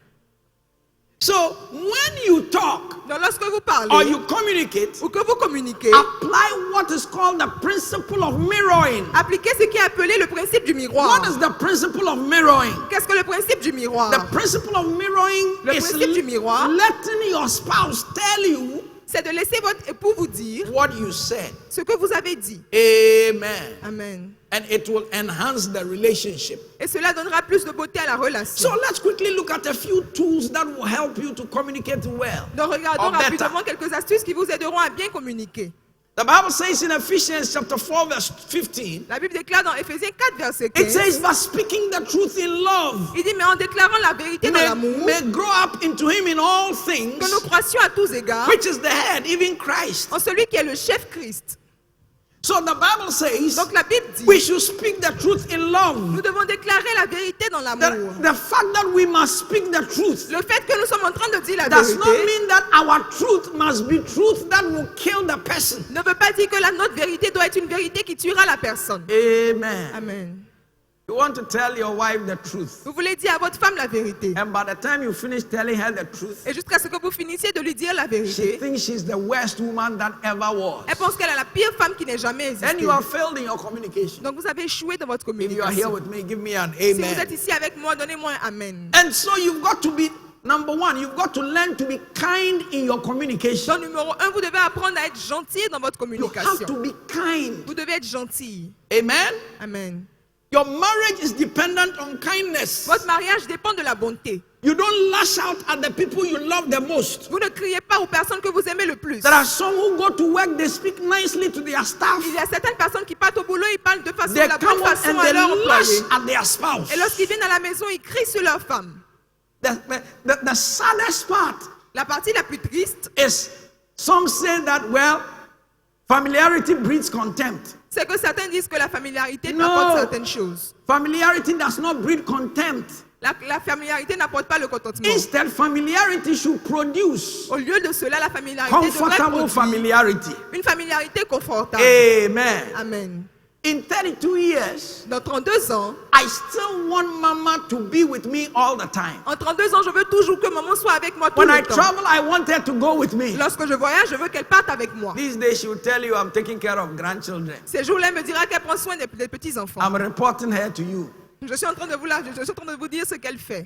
So when you talk
Donc lorsque vous
or
parlez
you communicate,
ou que vous communiquez,
apply what is called the principle of mirroring.
appliquez ce qui est appelé le principe du miroir.
What is the principle of mirroring?
Qu'est-ce que le principe du miroir?
The principle of mirroring
Le
is
principe du miroir,
letting your spouse tell you
c'est de laisser votre époux vous dire
what you said.
ce que vous avez dit.
Amen.
Amen.
And it will enhance the relationship.
Et cela donnera plus de beauté à la relation.
So let's quickly look at a few tools that will help you to communicate well.
Donc regardons
or better.
rapidement quelques astuces qui vous aideront à bien communiquer.
The Bible says in Ephesians chapter 4 verse 15,
La Bible déclare dans Éphésiens 4, verset
it
15,
says, but speaking the truth in love,
il dit, mais en déclarant la vérité dans l'amour,
may grow up into him in all things,
que nous croissions à tous égards
which is the head, even Christ.
en celui qui est le chef Christ.
So the Bible says,
Donc la Bible dit,
we should speak the truth in love.
nous devons déclarer la vérité dans l'amour.
The fact that we must speak the truth
Le fait que nous sommes en train de dire la
does not
vérité
mean that our truth must be truth that will kill the person.
ne veut pas dire que notre vérité doit être une vérité qui tuera la personne.
Amen.
Amen.
You want to tell your wife the truth,
Vous voulez dire à votre femme la vérité.
and by the time you finish telling her the truth,
Et jusqu'à ce que vous finissiez de lui dire la
she
vérité,
thinks she's the worst woman that ever was.
elle pense qu'elle est la pire femme qui n'ait jamais
Then
existé.
you have failed in your communication.
Donc vous avez échoué dans votre
If you are here
communication.
with me, give me an
Si vous êtes
amen.
ici avec moi, donnez-moi un amen.
And so you've got to be, number one, you've got to learn to be kind in your communication.
Donc numéro 1, vous devez apprendre à être gentil dans votre
You have
communication.
to be kind.
Vous devez être gentil.
Amen.
Amen.
Your marriage is dependent on kindness.
Votre mariage dépend de la bonté.
You don't lash out at the people you love the most.
Vous ne criez pas aux personnes que vous aimez le plus.
There are some who go to work, they speak nicely to their staff.
Il y a certaines personnes qui partent au boulot, ils parlent de façon,
They
la
come
bonne
out
façon
and
à
they
leur
lash
employé.
at their spouse.
Et lorsqu'ils viennent à la maison, ils crient sur leur femme.
The saddest part
La partie la plus triste,
is Some say that, well, familiarity breeds contempt.
C'est que certains disent que la familiarité
No.
apporte certaines choses.
Familiarity does not breed contempt.
La familiarité n'apporte pas le contentement.
Instead, familiarity should produce
Au lieu de cela, la familiarité devrait
comfortable
produire
familiarity.
une familiarité confortable.
Amen.
Amen.
In 32 years,
Dans 32 ans,
I still want Mama to be with me all the time.
en 32 ans, je veux toujours que maman soit avec moi tout
When I
le temps.
travel, I want her to go with me.
Lorsque je voyage, je veux qu'elle parte avec moi.
These days, she will tell you I'm taking care of grandchildren.
Ces jours-là, elle me dira qu'elle prend soin des petits-enfants.
I'm reporting her to you.
Je suis en train de vous dire ce qu'elle fait.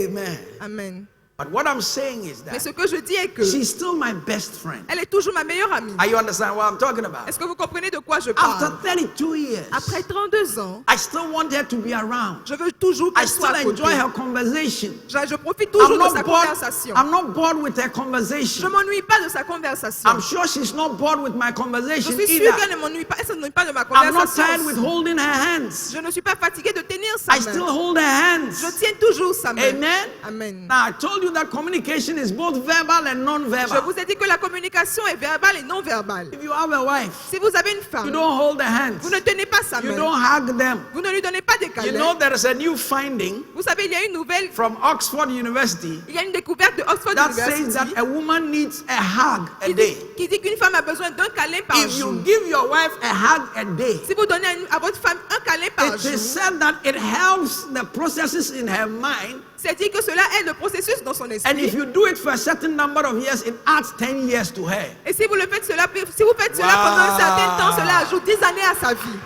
Amen.
Amen.
But what I'm saying is
Mais ce
that
que je dis est que
she's still my best friend.
elle est toujours ma meilleure amie.
Are you understand what I'm talking about?
Est-ce que vous comprenez de quoi je
After
parle?
32 years,
Après 32 ans,
I still want her to be around.
je veux toujours
I
qu'elle soit
still
à côté.
enjoy her conversation.
Je profite toujours de sa conversation.
I'm not bored with her
Je
conversation.
ne m'ennuie pas de sa conversation.
I'm sure she's not bored with my
Je
conversation
suis sûre
either.
qu'elle ne m'ennuie pas. Elle ne s'ennuie pas de ma
I'm not tired
conversation.
with holding her hands.
Je ne suis pas fatiguée de tenir sa
I still
main.
hold her hands.
Je tiens toujours sa main.
Amen.
Amen.
Now I told you that communication is both verbal and
Je
non-verbal.
vous ai dit que la communication est verbale et non verbale.
If you have a wife,
Si vous avez une
you
femme,
don't hold their hands.
vous ne tenez pas sa
You
main.
don't hug them.
Vous ne lui donnez pas des
You
câlins.
know there is a new finding
Vous savez, il y a une nouvelle,
from Oxford University
il y a une découverte de Oxford
that says
University
that a woman needs a hug a
qui
day.
dit qu'une femme a besoin d'un câlin par
If
jour.
you give your wife a hug a day,
Si vous donnez à votre femme un câlin par
it is
jour,
said that it helps the processes in her mind.
c'est dit que cela aide le processus dans son
And if
esprit.
you do it for a certain number of years, it adds 10 years to her.
Et si vous faites cela pendant un certain temps, cela ajoute 10 années à sa vie.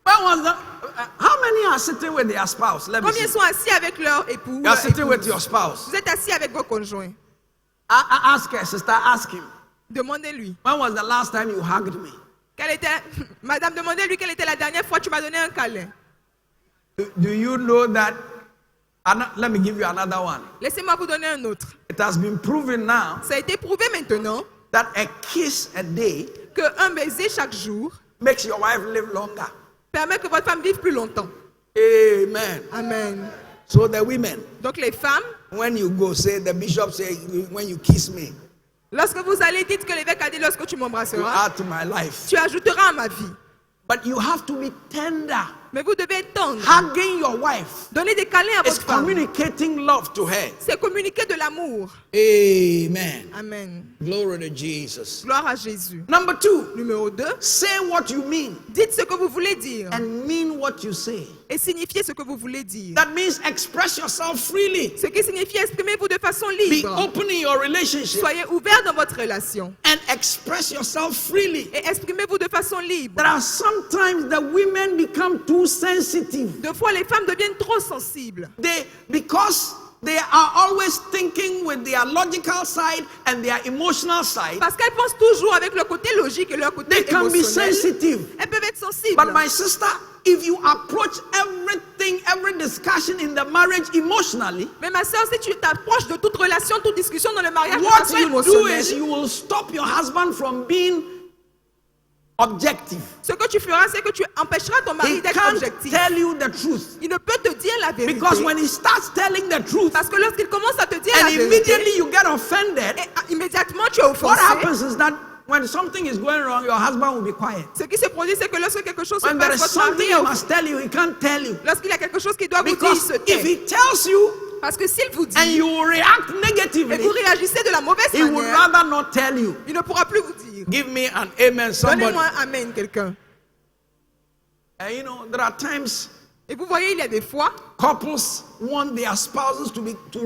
How many are sitting with their spouse? Let me
Combien
see.
sont assis avec leur époux?
You are
leur
sitting with
épouse?
your spouse.
Vous êtes assis avec vos conjoints.
Ask her, sister, ask him.
Demandez-lui.
When was the last time you hugged me?
Madame, demandez-lui quelle était la dernière fois que tu m'as donné un câlin.
Do you know that? Let me give you another one.
Laissez-moi vous donner un autre.
It has been proven now
Ça a été prouvé maintenant
that a kiss a day
qu'un baiser chaque jour
makes your wife live longer.
permet que votre femme vive plus longtemps.
Amen.
Amen.
So the women,
Donc les femmes,
when you go, say the bishop say, when you kiss me,
lorsque vous allez, dites que l'évêque a dit lorsque tu
you
m'embrasseras,
add to my life.
tu ajouteras à ma vie.
But you have to be tender.
Mais vous devez être tendre.
Hugging your wife
Donner des câlins à
is
votre femme.
communicating love to her.
C'est communiquer de l'amour.
Amen.
Amen.
Glory to Jesus.
Gloire à Jésus.
Number 2,
Numéro 2.
say what you mean
Dites ce que vous voulez dire
and mean what you say.
et signifiez ce que vous voulez dire.
That means express yourself freely.
Ce qui signifie exprimez-vous de façon
Be
libre.
open in your relationship
Soyez ouvert dans votre relation
and express yourself freely.
et exprimez-vous de façon libre.
There are sometimes the women become too sensitive.
Deux fois, les femmes deviennent trop sensibles.
Because they are always thinking with their logical side and their emotional side.
Parce qu'elles pensent toujours avec leur côté logique et leur côté
They can be
émotionnel.
sensitive.
Elles peuvent être sensibles.
But my sister, if you approach everything, every discussion in the marriage emotionally,
Mais ma soeur, si tu t'approches de toute relation, toute discussion dans le mariage de
what
façon
you do
émotionnelle,
is you will stop your husband from being objective.
ce que tu feras, c'est que tu empêcheras ton
He
mari d'être
can't
objectif.
tell you the truth.
Il ne peut te dire la vérité.
Because when he starts telling the truth,
Parce que lorsqu'il commence à te dire
and
la vérité,
immediately you get offended,
immédiatement tu es
what
offensé.
happens is that when something is going wrong, your husband will be quiet.
Ce qui se produit, c'est que lorsque quelque chose se
When there
passe,
is
votre mari
something
est
he must tell you, he can't tell you.
lorsqu'il y a quelque chose qui doit vous dire, il
Because
se
if
tait.
he tells you
Parce que s'il vous dit
and you react
et
negatively,
vous réagissez de la mauvaise
he would
manière,
rather not tell you.
il ne pourra plus vous dire.
Give me an amen, somebody.
Donnez-moi un amen, quelqu'un.
And you know, there are times
Et vous voyez, il y a des fois,
couples want their spouses to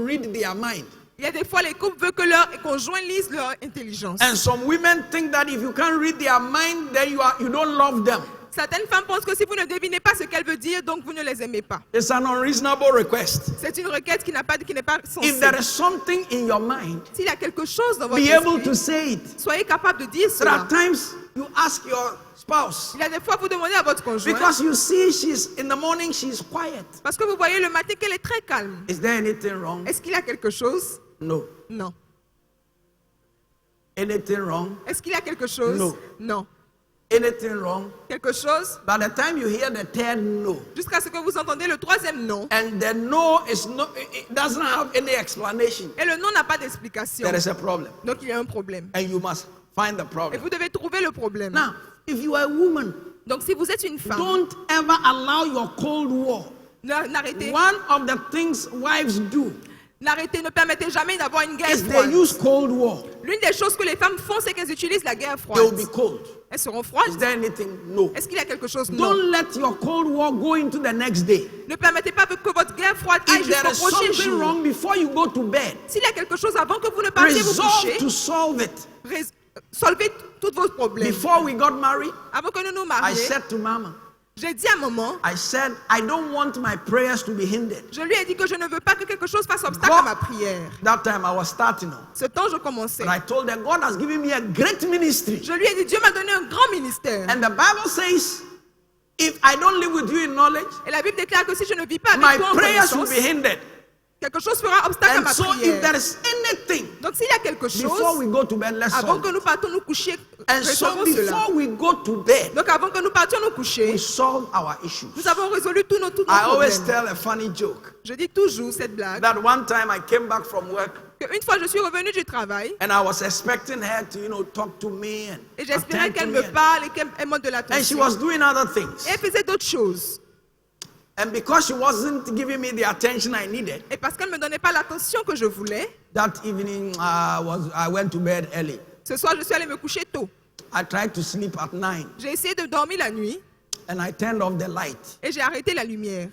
read their mind.
il y a des fois, les couples veulent que leurs conjoints lisent leur intelligence.
And some women think that if you can't read their mind, then you don't love them.
Certaines femmes pensent que si vous ne devinez pas ce qu'elle veut dire, donc vous ne les aimez pas.
It's an unreasonable request.
C'est une requête qui n'est pas censée.
If there is something in your mind,
S'il y a quelque chose dans votre
be able
esprit,
to say it.
soyez capable de dire
There are
cela.
times you ask your spouse,
Il y a des fois, vous demandez à votre conjoint,
because you see she's in the morning, she's quiet.
parce que vous voyez le matin qu'elle est très calme.
Is there anything wrong?
Est-ce qu'il y a quelque chose?
No.
Non.
Anything wrong?
Est-ce qu'il y a quelque chose?
No.
Non.
anything wrong,
quelque chose,
by the time you hear the third no,
jusqu'à ce que vous entendez le troisième non,
and the no is no, it doesn't have any explanation,
et le non n'a pas d'explication,
there is a problem.
donc il y a un problème.
And you must find the
Et
problem.
vous devez trouver le problème.
Now, if you are a woman,
Donc si vous êtes une femme,
don't ever allow your cold war.
n'arrêtez,
One of the things wives do
ne permettez jamais d'avoir une guerre
is they
froide.
use cold war.
L'une des choses que les femmes font, c'est qu'elles utilisent la guerre
They will
froide.
be cold.
Elles seront
Is
froides.
there anything? No.
Est-ce qu'il y a quelque chose? Non.
Don't let your cold war go into the next day.
Ne permettez pas que votre guerre froide aille
If there is
jusqu'au prochain
something
jour.
wrong before you go to bed,
S'il y a quelque chose avant que vous ne partiez vous
resolve
coucher,
to solve it.
solvez tous vos problèmes.
Before we got married,
Avant que nous nous
I
marions,
said to Mama,
j'ai dit à maman,
I said, I don't want my prayers to be hindered.
je lui ai dit que je ne veux pas que quelque chose fasse obstacle à ma prière.
That time I was starting on.
Ce temps, je commençais.
But I told her, God has given me a great ministry.
Je lui ai dit, Dieu m'a donné un grand ministère.
And the Bible says, if I don't live with you in knowledge,
Et la Bible déclare que si je ne vis pas
my
avec toi en
prayers will
connaissance,
be hindered.
quelque chose fera obstacle à
And
ma
so if
prière.
there is anything,
Donc s'il y a quelque
before
chose,
we go to bed, let's
avant
solve
que
it.
nous partons nous coucher,
And so
résolvons cela.
before we go to bed,
Donc avant que nous partions nous coucher,
we solve our issues.
nous avons résolu tous nos
I always
problèmes.
tell a funny joke
Je dis toujours cette blague,
that one time I came back from work
qu'une fois je suis revenue du travail,
and I was expecting her to, talk to me and
et j'espérais
attend to
qu'elle
me.
me parle et qu'elle m'en de
And she
l'attention.
was doing other things.
Et elle faisait d'autres choses.
And because she wasn't giving me the attention I needed,
Et parce qu'elle ne me donnait pas l'attention que je voulais,
that evening I went to bed early.
ce soir je suis allée me coucher tôt.
I tried to sleep at 9
J'ai essayé de dormir la nuit
and I turned off the light.
et j'ai arrêté la lumière.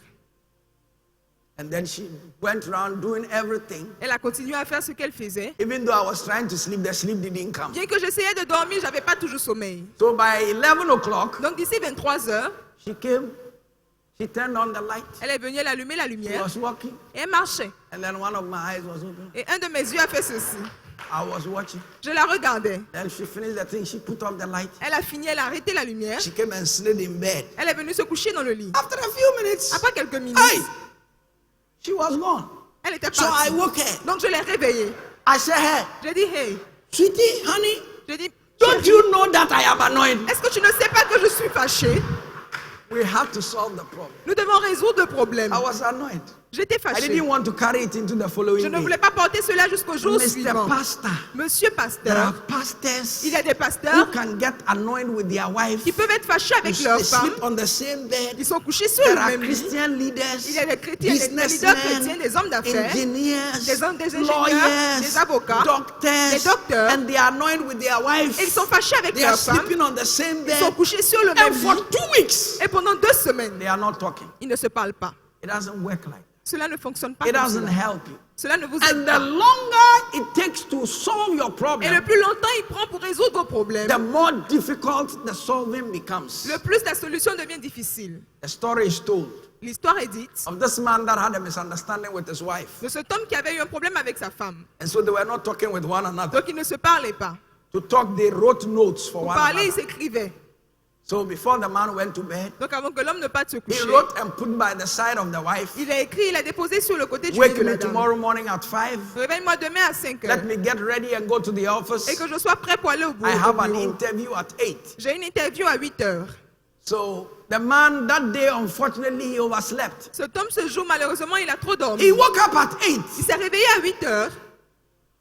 And then she went around doing everything.
Elle a continué à faire ce qu'elle faisait.
Even though I was trying to sleep, the sleep didn't come.
Bien que j'essayais de dormir, je n'avais pas toujours sommeil.
So by 11 o'clock,
Donc d'ici 23 heures,
she came, she turned on the light,
elle est venue, elle a allumé la
she
lumière
was walking,
et elle marchait.
and then one of my eyes was open.
Et un de mes yeux a fait ceci.
I was watching.
Je la regardais.
Then she finished the thing, she put off the light.
Elle a fini, elle a arrêté la lumière.
She came and slid in bed.
Elle est venue se coucher dans le lit.
After a few minutes,
Après quelques minutes,
hey, she was gone.
elle était
So I
partie.
woke her.
Donc je l'ai réveillée.
I said, hey,
J'ai dit, hey,
sweetie, honey,
j'ai dit,
don't
chérie,
you know that I am annoyed?
est-ce que tu ne sais pas que je suis fâchée?
We have to solve the problem.
Nous devons résoudre le problème.
I was annoyed.
J'étais
I
fâchée.
didn't want to carry it into the
Je
following
ne
day.
voulais pas porter cela jusqu'au jour
Mr.
suivant.
Pastor,
Monsieur
there
pasteur,
are pastors
il y a des
who
pasteurs
can get annoyed with their wife.
qui peuvent être fâchés avec
They
leurs femmes.
sleep on the same bed.
Ils sont couchés sur
There
le
are
même lit.
Christian leaders,
Il y a des chrétiens, des leaders chrétiens, des hommes d'affaires,
engineers,
des ingénieurs,
lawyers,
des avocats,
doctors,
des docteurs.
and they are annoyed with their wives.
Et ils sont fâchés avec
They are
leurs femmes.
sleeping on the same
Ils sont
bed.
couchés sur le même
And for
lit.
2 weeks,
Et pendant 2 semaines,
they are not talking.
ils ne se parlent pas.
It doesn't work like
Cela ne fonctionne pas
that. It
comme
doesn't
cela.
help you.
Cela ne vous
And
aide
the
pas.
longer it takes to solve your
Et le
problem,
plus longtemps il prend pour résoudre vos problèmes,
the more difficult the solving becomes.
le plus la solution devient difficile.
The story is told
L'histoire est dite
of this man that had a misunderstanding with his wife.
de cet homme qui avait eu un problème avec sa femme.
And so they were not talking with one another.
Donc ils ne se parlaient pas.
To talk, they wrote notes for
Pour
one
parler, ils
another.
s'écrivaient.
So before the man went to bed,
Donc avant que l'homme ne parte se
he
coucher,
wrote and put by the side of the wife,
il a écrit, il a déposé sur le côté du lit
wake
de la
me
dame.
tomorrow morning at 5.
Réveille-moi demain à 5
Let
heures
me get ready and go to the
et
office.
que je sois prêt pour aller au
I have an
bureau.
interview at 8.
J'ai une interview à 8 heures.
So the man that day, unfortunately, he overslept.
Cet homme, ce jour, malheureusement, il a trop dormi.
He woke up at 8.
Il s'est réveillé à 8 heures.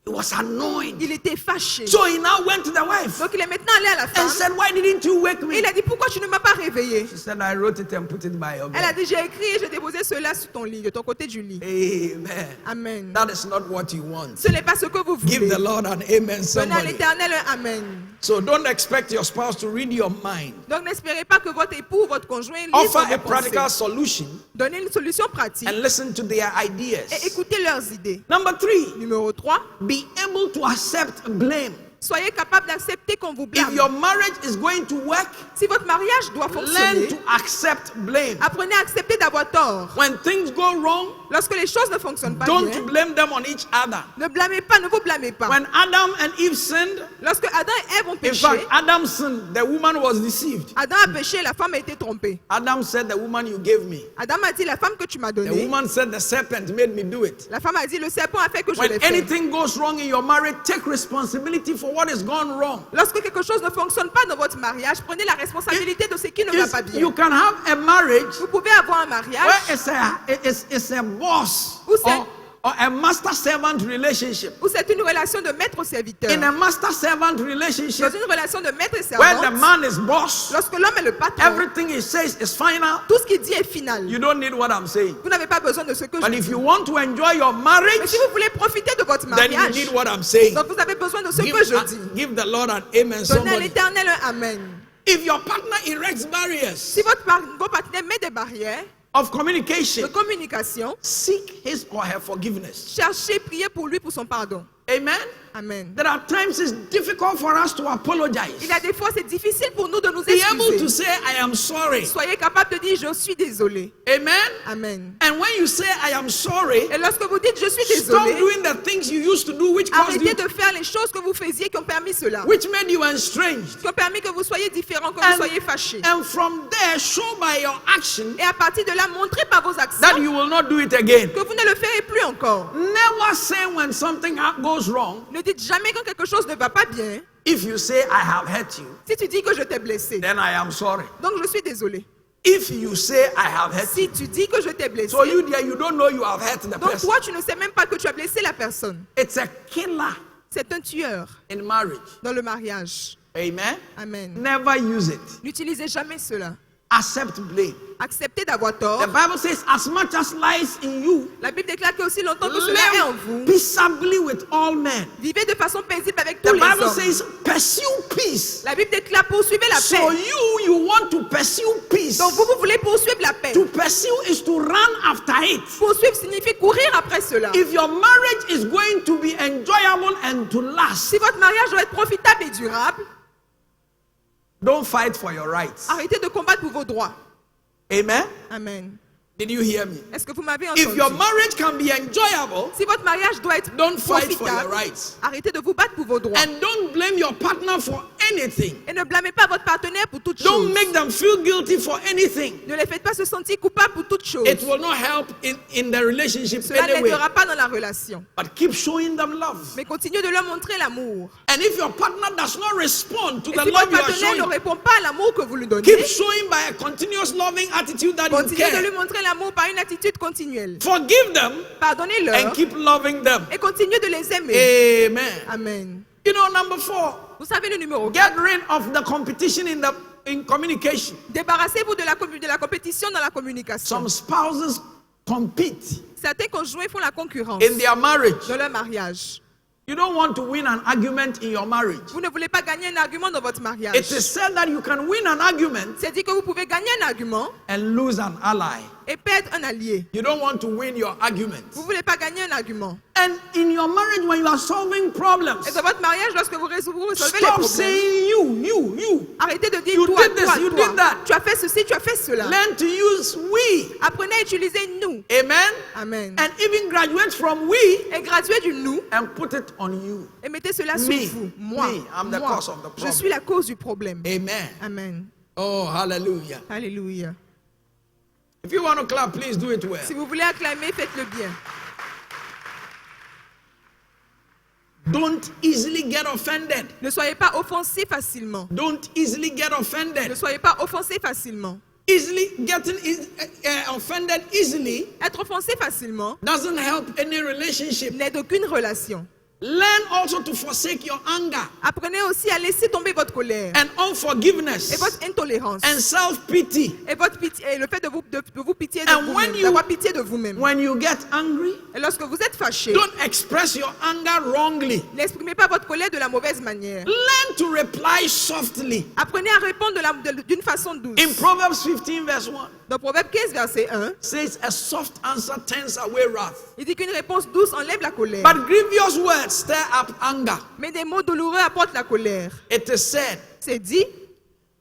He was annoyed.
Il était fâché.
So he now went to the wife
Donc il est maintenant allé à la
and
femme.
said, why didn't you wake
Et
me?
il a dit, pourquoi tu ne m'as pas réveillé?
She said, I wrote it and put it by your
Elle a
bed.
dit, j'ai écrit et j'ai déposé cela sur ton lit, de ton côté du lit.
Amen.
Amen.
That is not what you want.
Ce n'est pas ce que vous
Give
voulez.
the Lord an amen,
Donnez à
somebody.
l'Éternel un Amen.
So don't expect your spouse to read your mind.
Donc n'espérez pas que votre époux ou votre conjoint lise
Offer
vos
a practical
pensées.
solution
Donnez une solution pratique
and listen to their
et
ideas.
écoutez leurs idées.
Number 3,
Numéro 3,
be able to accept blame.
soyez capable d'accepter qu'on vous
If
blâme.
your marriage is going to work,
Si votre mariage doit
learn
fonctionner,
to accept blame.
apprenez à accepter d'avoir tort.
When things go wrong,
Lorsque les choses ne fonctionnent pas
don't
bien,
blame them on each other.
ne blâmez pas, ne vous blâmez pas.
When Adam and Eve sinned,
Lorsque Adam et Ève ont
in
péché,
fact, Adam sinned, the woman was deceived.
Adam a péché, la femme a été trompée.
Adam said, the woman you gave me.
Adam a dit, la femme que tu m'as
The
donnée.
woman said, the serpent made me do it.
La femme a dit, le serpent a fait que je
When
l'ai fait.
anything goes wrong in your marriage, take responsibility for for what has gone wrong.
Lorsque quelque chose ne fonctionne pas dans votre mariage, prenez la responsabilité de ce qui ne va pas bien.
You can have a marriage
Vous pouvez avoir un
where
mariage
it's a boss
Ou c'est-
or a master-servant relationship.
où c'est une relation de maître-serviteur.
In a master-servant relationship,
Dans une relation de maître et
where the
servante,
man is boss,
lorsque l'homme est le patron,
everything he says is final.
tout ce qu'il dit est final.
You don't need what I'm saying.
Vous n'avez pas besoin de ce que je
But
dis.
if you want to enjoy your
Mais
marriage,
si vous voulez profiter de votre
then you
mariage,
need what I'm saying.
donc vous avez besoin de ce
Give,
que je dis.
give the Lord an amen.
Donnez à
Somebody.
l'éternel un amen.
If your partner erects barriers
Si vos partenaires mettent des barrières
of
de
communication,
communication,
seek his or her forgiveness.
cherchez, priez pour lui pour son pardon.
Amen.
Amen.
There are times it's difficult for us to apologize.
Il y a des fois, c'est difficile pour nous de nous
Be able to
excuser.
say, I am sorry.
Soyez capable de dire, je suis désolé.
Amen.
Amen.
And when you say, I am sorry,
Et lorsque vous dites, je suis
stop
désolé,
doing the things you used to do which caused you,
arrêtez de faire les choses que vous faisiez qui ont permis cela.
which made you estranged.
Qui ont permis que vous soyez différents, que
And-
vous soyez fâchés.
And from there, show by your action
Et à partir de là, montrez par vos
that
actions
you will not do it again.
que vous ne le ferez plus encore.
Never say when something goes wrong,
Ne dites jamais quand quelque chose ne va pas bien.
if you say, I have hurt you,
Si tu dis que je t'ai blessé,
then I am sorry.
donc je suis désolé.
If you say, I have hurt you,
Si tu dis que je t'ai blessé,
so you there, you don't know you have hurt the
donc
person.
toi, tu ne sais même pas que tu as blessé la personne.
It's a killer
C'est un tueur
in marriage.
dans le mariage.
Amen.
Amen.
Never use it.
N'utilisez jamais cela.
Accept blame.
Acceptez d'avoir tort.
The Bible says, as much as lies in you,
La Bible déclare que aussi longtemps que cela est en
live
vous,
peaceably with all men.
vivez de façon paisible avec
The
tous les
Bible
hommes.
says, pursue peace.
La Bible déclare poursuivez la
So
paix.
you want to pursue peace.
Donc vous voulez poursuivre la paix.
To pursue is to run after it.
Poursuivre signifie courir après cela.
If your marriage is going to be enjoyable and to last,
Si votre mariage doit être profitable et durable,
don't fight for your rights.
arrêtez de combattre pour vos droits.
Amen.
Amen.
Did you hear me?
Est-ce que vous m'avez
If your
entendu?
marriage can be enjoyable,
Si votre mariage doit être
don't fight for your
profitable,
rights.
arrêtez de vous battre pour vos droits.
And don't blame your partner for anything.
Et ne blâmez pas votre partenaire pour toute chose.
Don't make them feel guilty for anything.
Ne les faites pas se sentir coupables pour toute chose.
It will not help in the relationship
Cela
anyway.
n'aidera pas dans la relation.
But keep showing them love.
Mais continuez de leur montrer l'amour.
And if your partner does not respond to
Et
the
si
love
votre
you are
partenaire ne
showing,
répond pas à l'amour que vous lui donnez,
keep showing by a continuous loving attitude that you
continuez de lui
care.
montrer l'amour par une attitude continuelle.
Forgive them
Pardonnez-leur
and keep loving them.
et continuez de les aimer.
Amen.
Amen.
You know, number 4,
Vous savez le numéro 4.
get rid of the competition in communication.
Débarrassez-vous de la compétition dans la communication.
Some spouses compete
Certains conjoints font la concurrence
in their marriage.
dans leur mariage.
You don't want to win an argument in your marriage.
Vous ne voulez pas gagner un argument dans votre mariage.
It is said that you can win an argument
C'est dit que vous pouvez gagner un argument
and lose an ally.
et perdre un allié.
You don't want to win your argument.
Vous ne voulez pas gagner un argument.
And in your marriage, when you are solving problems,
Et dans votre mariage, lorsque vous résolvez les
stop
problèmes,
saying you.
arrêtez de dire
You
toi,
did this,
toi,
you
toi.
did that.
Tu as fait ceci, tu as fait cela.
Learn to use we.
Apprenez à utiliser nous.
Amen.
Amen.
And even graduate from we
Et graduez du nous
and put it on you.
et mettez cela sur
Me.
vous. Moi,
Me. I'm the
moi.
cause of the
Je
problem.
suis la cause du problème.
Amen.
Amen.
Oh, hallelujah.
Alléluia.
If you want to clap, please do it well.
Si vous voulez acclamer, faites-le bien.
Don't easily get offended.
Ne soyez pas offensés facilement.
Don't easily get
Ne
offended.
soyez pas offensés facilement.
Easily getting offended easily
Être offensé facilement
doesn't help any relationship.
n'aide aucune relation.
Learn also to forsake your anger
Apprenez aussi à laisser tomber votre colère
and unforgiveness
et votre intolérance
and self-pity.
et votre pitié, et le fait de vous pitié de
And
vous-même,
when you-
d'avoir pitié de vous-même.
When you get angry,
Et lorsque vous êtes fâché,
don't express your anger wrongly.
n'exprimez pas votre colère de la mauvaise manière.
Learn to reply softly.
Apprenez à répondre d'une façon douce.
In Proverbs 15 verse 1,
Dans Proverbe 15, verset 1,
says a soft answer turns away wrath.
il dit qu'une réponse douce enlève la colère.
But grievous words stir up anger.
Mais des mots douloureux apportent la colère.
It is said,
C'est dit,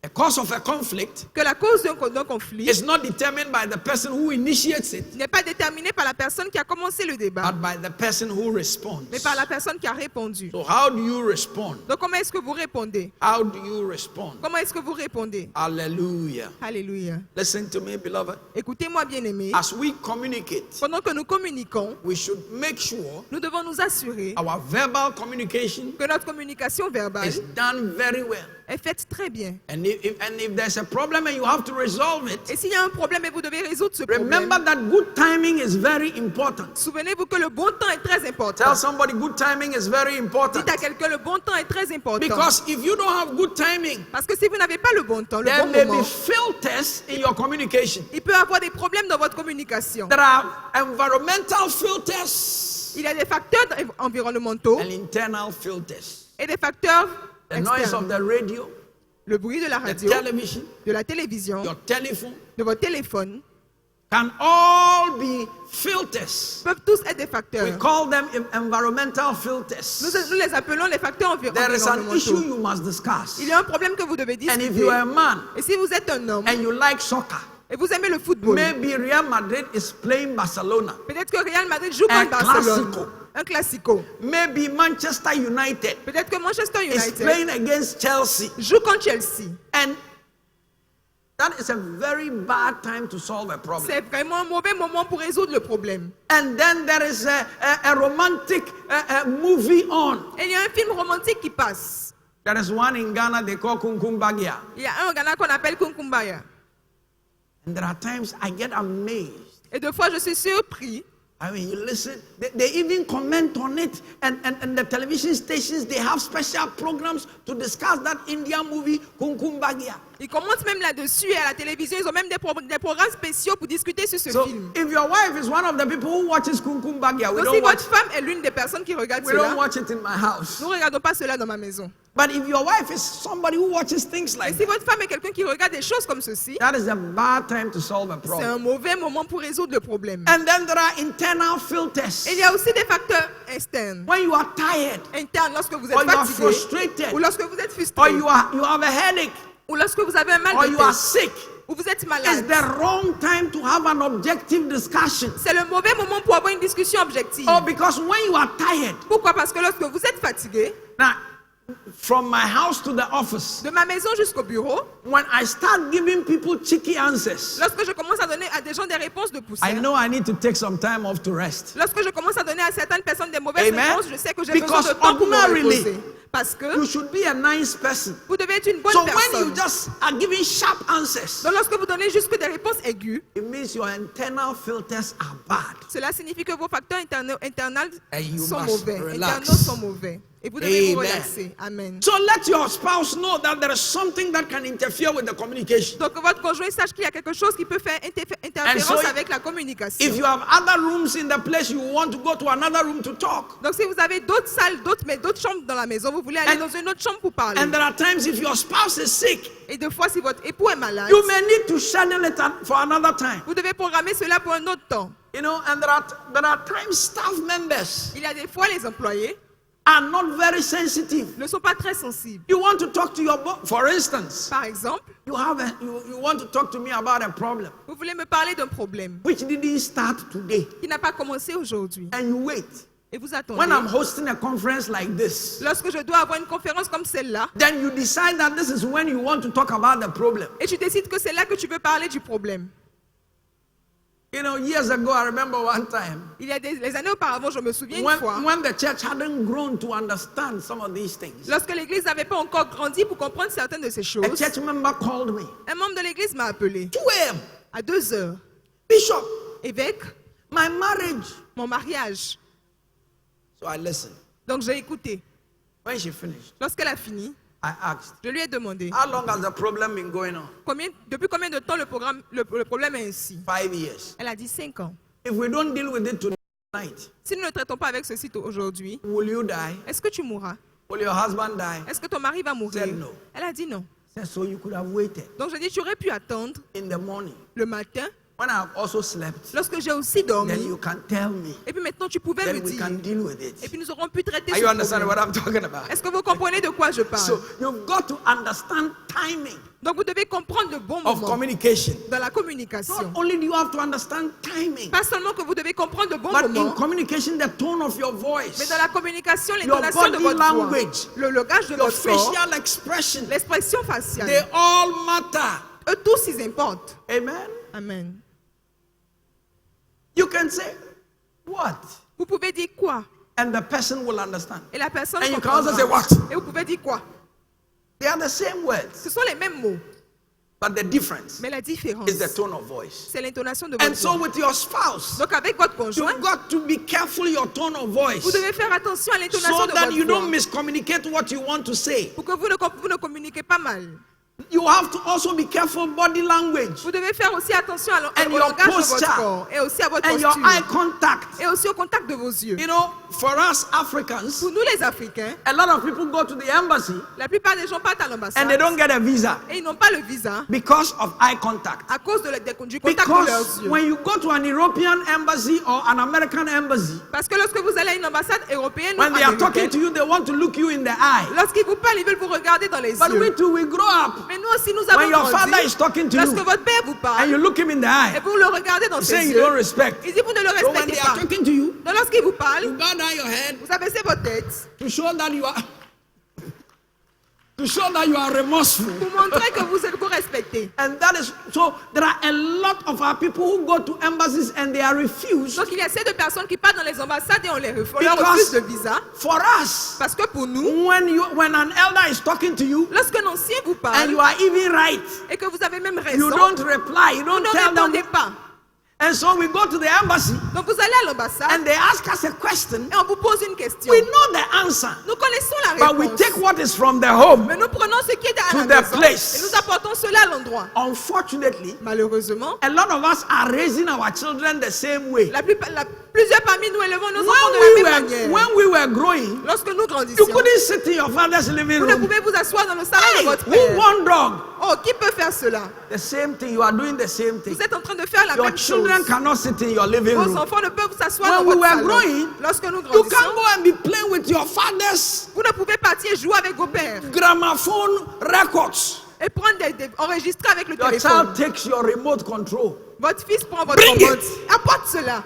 a cause of a conflict
que la cause d'un conflit
is not determined by the person who initiates it,
n'est pas déterminée par la personne qui a commencé le débat,
but by the person who responds.
mais par la personne qui a répondu.
So how do you respond?
Donc comment est-ce que vous répondez?
How do you respond?
Comment est-ce que vous répondez?
Hallelujah.
Alléluia.
Listen to me, beloved.
Écoutez-moi, bien-aimés.
As we communicate,
Pendant que nous communiquons,
we should make sure
nous devons nous assurer
our verbal communication
que notre communication verbale
is done very well.
est faite très bien.
And if there's a problem and you have to resolve it,
Et s'il y a un problème et vous devez résoudre ce problème,
remember that good timing is very important.
souvenez-vous que le bon temps est très important.
Tell somebody good timing is very important.
Dites à quelqu'un le bon temps est très important.
Because if you don't have good timing,
Parce que si vous n'avez pas le bon temps, le
there
bon
may
moment,
be filters in your communication.
il peut y avoir des problèmes dans votre communication.
There are environmental filters
Il y a des facteurs environnementaux
and internal filters.
et des facteurs
The noise of
externes.
the radio,
Le bruit de la
the
radio,
television,
de la télévision,
your telephone
de votre téléphone,
can all be filters.
peuvent tous être des
We
facteurs.
call them environmental filters.
Nous les appelons les facteurs
There is an issue
environnementaux.
you must discuss.
Il y a un problème que vous devez
And if
discuter.
you are a man
Et si vous êtes un homme
and you like soccer,
et vous aimez le football,
maybe Real Madrid is playing Barcelona.
peut-être que Real Madrid joue
Un
contre Barcelone.
classico.
Un classico.
Maybe Manchester United
Peut-être que Manchester
is
United
playing against Chelsea.
joue contre Chelsea.
And that is a very bad time to solve a problem.
C'est vraiment un mauvais moment pour résoudre le problème.
And then there is a romantic movie on.
Et il y a un film romantique qui passe.
There is one in Ghana they call Kunkumbagia.
Il y a un au Ghana qu'on appelle Kunkumbaya.
And there are times I get amazed.
Et deux fois, je suis surpris.
I mean, you listen, they even comment on it. And the television stations, they have special programs to discuss that Indian movie, Kunkumbagia.
Ils commentent même là-dessus et à la télévision. Ils ont même des programmes spéciaux pour discuter sur ce
So
film.
if your wife is one of the people who watches Kunkumbagia, we
Donc si
don't watch,
votre femme est l'une des personnes qui regardent
we don't
cela,
watch it in my house.
nous ne regardons pas cela dans ma maison.
But if your wife is somebody who watches things
Et
like
si
that,
votre femme est quelqu'un qui regarde des choses comme ceci,
that is a bad time to solve a
c'est
problem.
un mauvais moment pour résoudre le problème.
And then there are internal filters.
Et il y a aussi des facteurs externes,
When you are tired,
internes, lorsque vous
or
êtes
you are
fatigué,
frustrated,
ou lorsque vous êtes
or
frustré,
you have a headache,
ou lorsque vous avez un mal
or
de
you are
tête,
sick,
ou vous êtes
it's
malade.
the wrong time to have an objective discussion.
C'est le mauvais moment pour avoir une discussion objective.
Oh, because when you are tired,
Pourquoi? Parce que lorsque vous êtes fatigué,
now, from my house to the office,
de ma maison jusqu'au bureau,
when I start giving people cheeky answers,
lorsque je commence à donner à des gens des réponses de
I
poussière,
know I need to take some time off to rest.
lorsque je commence à donner à certaines personnes des mauvaises
Amen.
réponses, je sais que j'ai
Because
besoin de temps pour me
ordinarily,
reposer. Parce
You
que
should be a nice person.
vous devez être une bonne
So when
personne.
you just are giving sharp answers,
Donc lorsque vous donnez juste que des réponses aiguës,
it means your internal filters are bad.
cela signifie que vos facteurs internals
And you
sont
must
mauvais.
relax.
Internals sont mauvais. Et vous devez vous
Amen.
relaxer. Amen.
So let your spouse know that there is something that can interfere with the communication.
Donc que votre conjoint sache qu'il y a quelque chose qui peut faire interférence
And so
avec la communication.
If you have other rooms in the place, you want to go to another room to talk.
Donc si vous avez d'autres salles, d'autres chambres dans la maison, vous voulez aller
And-
dans une autre chambre pour parler.
And there are times if your spouse is sick,
Et deux fois, si votre époux est malade,
you may need to schedule it for another time.
vous devez programmer cela pour un autre temps.
You know, and there are times staff members
Il y a des fois, les employés
are not very sensitive.
ne sont pas très sensibles.
You want to talk to your boss, for instance.
Par exemple,
You want to talk to me about a problem
vous voulez me parler d'un problème
which didn't start today,
qui n'a pas commencé aujourd'hui.
and you wait.
Et vous attendez.
When I'm hosting a conference like this,
Lorsque je dois avoir une conférence comme celle-là,
then you decide that this is when you want to talk about the problem.
et tu décides que c'est là que tu veux parler du problème.
You know, years ago, I remember one time
Il y a les années auparavant, je me souviens une fois,
when the church hadn't grown to understand some of these things.
lorsque l'église n'avait pas encore grandi pour comprendre certaines de ces
A
choses,
church member called me,
un membre de l'église m'a appelé
2 a.m.
à 2 heures.
Bishop,
Évêque,
my marriage.
mon mariage.
So I listened.
Donc j'ai écouté.
When she finished,
Lorsqu'elle a fini,
I asked,
je lui ai demandé
how long has the problem been going on?
depuis combien de temps le problème est ainsi.
5 years.
Elle a dit 5 ans.
If we don't deal with it tonight,
Si nous ne traitons pas avec ceci aujourd'hui,
will you die?
est-ce que tu mourras?
Will your husband die?
Est-ce que ton mari va mourir?
Said no.
Elle a dit non.
Said, so you could have waited
Donc j'ai dit, tu aurais pu attendre
in the morning
le matin
when I've also slept,
lorsque j'ai aussi
then
dormi,
you can tell me.
et puis maintenant tu pouvais me
Then we
dire,
can deal with
et
it.
puis nous aurons pu traiter
Are
ce
you understanding what
problème.
I'm talking about?
Est-ce que vous comprenez de quoi je parle?
So you've got to understand timing
Donc vous devez comprendre le bon
of
moment
communication.
dans la
Not
communication.
only do you have to understand timing,
Pas seulement que vous devez comprendre le bon
but in
moment,
communication, the tone of your
mais
voice,
dans la communication,
your
l'intonation de
body
votre voix,
language,
le langage de
your
votre corps,
facial expression,
l'expression
they
faciale,
all matter.
eux tous ils importent.
Amen.
Amen.
You can say, what?
Vous pouvez dire quoi?
And the person will understand.
Et la personne
And you can also
comprendra.
say what?
Et vous pouvez dire quoi?
They are the same words,
Ce sont les mêmes mots,
but the difference
mais la différence,
is the tone of voice.
c'est l'intonation de
And
votre
so
voix.
with your spouse,
Donc avec votre conjoint,
you've got to be careful your tone of voice
vous devez faire attention à l'intonation
so
de
that
votre
you
voix
don't miscommunicate what you want to say.
pour que vous ne communiquez pas mal.
You have to also be careful body language
Vous devez faire aussi attention
And
au
your
langage de
posture.
votre corps et aussi à votre
and your
posture
eye contact.
et aussi au contact de vos yeux.
You know, for us Africans,
Pour nous les Africains,
a lot of people go to the embassy
la plupart des gens partent à l'ambassade
and they don't get a visa
et ils n'ont pas le visa
because of eye contact.
à cause du contact de leurs
Because
yeux.
when you go to an European embassy or an American embassy,
Parce que lorsque vous allez à une ambassade européenne ou
when they are talking
américaine,
to you, they want to look you in the eye.
lorsqu'ils vous parlent, ils veulent vous regarder dans les
But we
yeux.
too, we grow up.
Mais nous aussi, nous avons
When your father
grandi.
is talking to
Lorsque
you
votre père vous
and
parle
you look him in the
et
eye,
vous le regardez dans ses
saying you
yeux,
don't respect.
il dit vous ne le
So when
respectez
they
pas.
are talking to you,
Donc lorsqu'il vous
you
parle,
bow down your head
vous abaissez votre tête
to show that you are remorseful.
pour montrer que vous respectez.
And that is so. There are a lot of our people who go to embassies and they are refused
Donc il y a assez de personnes qui partent dans les ambassades et on leur refuse
because
le visa.
for us,
Parce que pour nous,
when an elder is talking to you
lorsque un ancien vous
and
parle
you are even right,
et que vous avez même
you
raison,
don't reply. You
vous
don't
ne
tell them.
répondez pas.
And so we go to the embassy
Donc vous allez à l'ambassade
and they ask us a question.
et on vous pose une question.
We know the answer,
Nous connaissons la
but we
réponse.
take what is from the home.
Mais nous prenons ce qui est à
To
la
the
maison
place.
et nous apportons cela à l'endroit.
Unfortunately,
Malheureusement,
a lot of us are raising our children the same way.
plusieurs parmi nous élevons nos enfants de la même manière.
When we were growing,
Lorsque nous
you
grandissions,
couldn't sit in your father's living
vous ne
room.
pouvez vous asseoir dans le salon de
Hey,
votre
who
père.
one dog?
Oh, qui peut faire cela?
The same thing. You are doing the same thing.
Vous êtes en train de faire la
Your
même chose.
children cannot sit in your living
Vos
room.
enfants ne peuvent s'asseoir
When
dans
we
votre
were
salon.
growing,
Lorsque nous
You can't
grandissions,
go and be playing with your father's
vous ne pouvez partir jouer avec vos pères
gramophone records.
et prendre enregistrer avec le
Your
téléphone.
child takes your remote control.
Votre fils prend votre
Bring
commande.
it.
Apporte cela.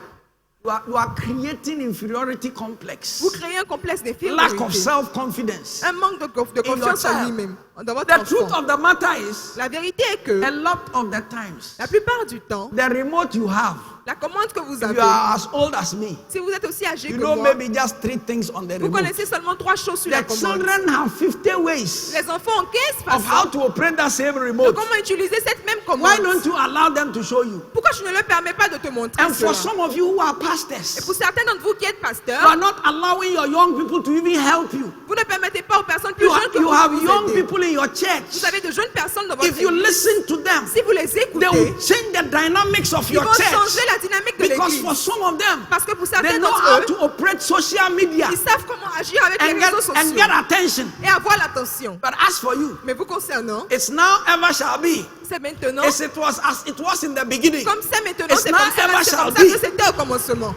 You are creating inferiority complex,
Vous créez un complexe
lack of
d'infériorité,
self-confidence.
un manque de confiance en
child.
lui-même, dans votre
The truth
enfant.
of the matter is,
La vérité est que
a lot of the times,
la plupart du temps,
the remote you have,
la commande que vous
if you
avez,
are as old as me,
si vous êtes aussi âgé
you
que
know
moi,
maybe just 3 things on the
vous
remote.
connaissez seulement 3 choses sur la
The
commande.
children have 50 ways
Les enfants ont 15
of how
façons
to operate that same
de
remote.
comment utiliser cette même
Why
commande.
don't you allow them to show you?
Pourquoi je ne leur permets pas de te montrer
And for
cela?
some of you who are
Et
pastors,
pour certains d'entre vous qui êtes
you are
pasteurs,
not allowing your young people to even help you.
vous ne permettez pas aux personnes plus jeunes que
You
vous
have
de vous
young
aider.
people in your
Vous
church.
avez de jeunes personnes dans votre
If you
église.
listen to them,
Si vous les
they
écoutez,
will change the dynamics of
ils
your
vont
church.
changer la dynamique de
Because
l'église.
for some of them,
Parce que pour
they
certains
know
d'entre
how
eux,
to operate social media
ils savent comment agir avec les
and
réseaux
get
sociaux
attention.
et avoir l'attention.
But as for you,
Mais vous concernant,
it's now ever shall be.
c'est maintenant,
As it was in the beginning.
comme c'est maintenant,
It's
c'est
now
comme ça,
ever
c'est
shall
comme ça
be.
que c'était au commencement.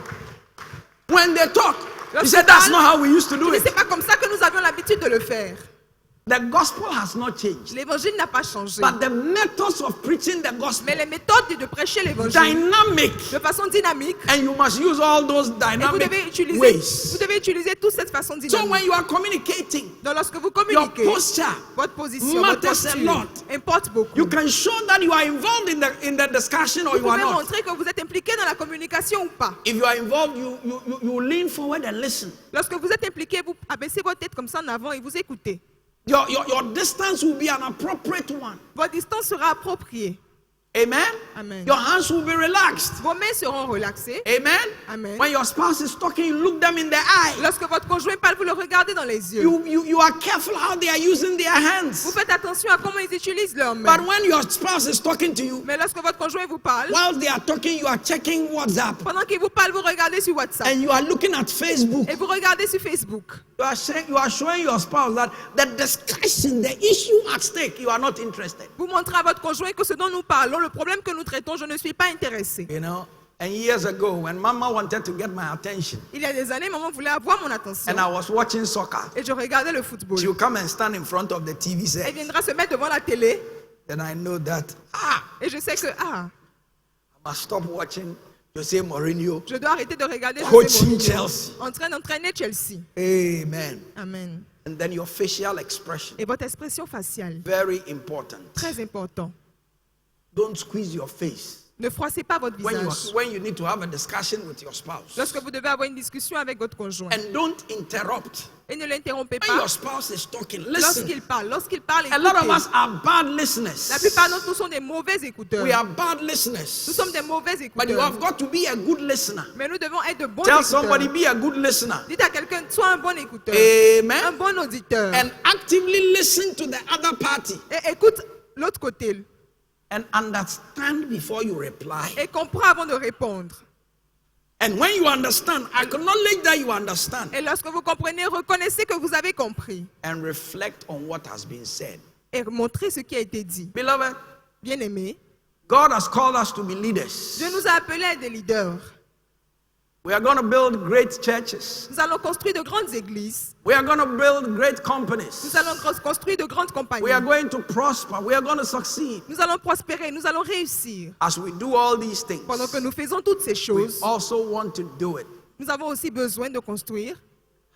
When they talk, you
Lorsqu'ils
said that's
parlent,
not how we used to do
Mais
it.
c'est pas comme ça que nous avions l'habitude de le faire.
The gospel has not changed.
L'évangile n'a pas changé.
But the methods of preaching the gospel,
Mais les méthodes de prêcher l'évangile
dynamic,
de façon dynamique,
and you must use all those
et vous
dynamic ways.
devez utiliser toute cette façon
So
dynamique.
when you are communicating,
Donc lorsque vous
your
communiquez,
posture,
votre position, votre
matters a
posture
lot.
importe beaucoup.
you can show that you are involved in the discussion or
Vous
you are
pouvez
not.
montrer que vous êtes impliqué dans la communication ou pas.
If you are involved, you lean forward and listen.
Lorsque vous êtes impliqué, vous abaissez votre tête comme ça en avant et vous écoutez.
Your distance will be an appropriate one.
Votre distance sera appropriée.
Amen?
Amen.
Your hands will be relaxed.
Vos mains seront relaxées.
Amen?
Amen.
When your spouse is talking, you look them in the eye.
Lorsque votre conjoint parle, vous le regardez dans les yeux.
You are careful how they are using their
Vous
hands.
faites attention à comment ils utilisent leurs mains.
But when your spouse is talking to you,
Mais lorsque votre conjoint vous parle,
while they are talking, you are checking WhatsApp
pendant qu'il vous parle, vous regardez sur WhatsApp
and you are looking at Facebook.
et vous regardez sur Facebook.
You are showing your spouse that the discussion, the issue at stake, you are not interested.
Vous montrez à votre conjoint que ce dont nous parlons, selon le problème que nous traitons, je ne suis pas intéressé.
You know, and years ago, when Mama wanted to get my attention,
Il y a des années, maman voulait avoir mon attention.
and I was watching soccer,
Et je regardais le football.
she would come and stand in front of the TV
Elle
set.
viendra se mettre devant la télé.
Then I know that,
Et je sais que,
I must stop watching Jose Mourinho.
je dois arrêter de regarder José
Coaching
Mourinho
Chelsea.
en train d'entraîner Chelsea.
Amen.
Amen.
And then your facial expression,
Et votre expression faciale,
very important.
très important.
Don't squeeze your face.
Ne froissez pas votre visage.
When you need to have a discussion with your spouse.
Lorsque vous devez avoir une discussion avec votre conjoint.
And don't interrupt.
Et ne l'interrompez
When
pas
your spouse is talking, listen.
lorsqu'il parle,
A lot of
écoutez.
us are bad listeners.
La plupart d'entre nous sont des mauvais écouteurs.
We are bad
Nous
listeners.
sommes des mauvais
But you
écouteurs.
have got to be a good listener.
Mais nous devons être de bons
Tell
écouteurs.
somebody, be a good listener.
Dites à quelqu'un, sois un bon écouteur. Un
Amen.
bon auditeur.
And actively listen to the other party.
Et écoute l'autre côté.
And understand before you reply.
Et comprends avant de répondre.
And when you understand, acknowledge that you understand.
Et lorsque vous comprenez, reconnaissez que vous avez compris.
And reflect on what has been said.
Et montrez ce qui a été dit.
Beloved,
Bien-aimés,
God has called us to be leaders.
Dieu nous a appelés à être des leaders.
We are going to build great churches.
Nous allons construire de grandes églises.
We are going to build great companies.
Nous allons construire de grandes compagnies.
We are going to prosper. We are going to succeed.
Nous allons prospérer, nous allons réussir.
As we do all these things,
Pendant que nous faisons toutes ces
we
choses,
also want to do it
nous avons aussi besoin de construire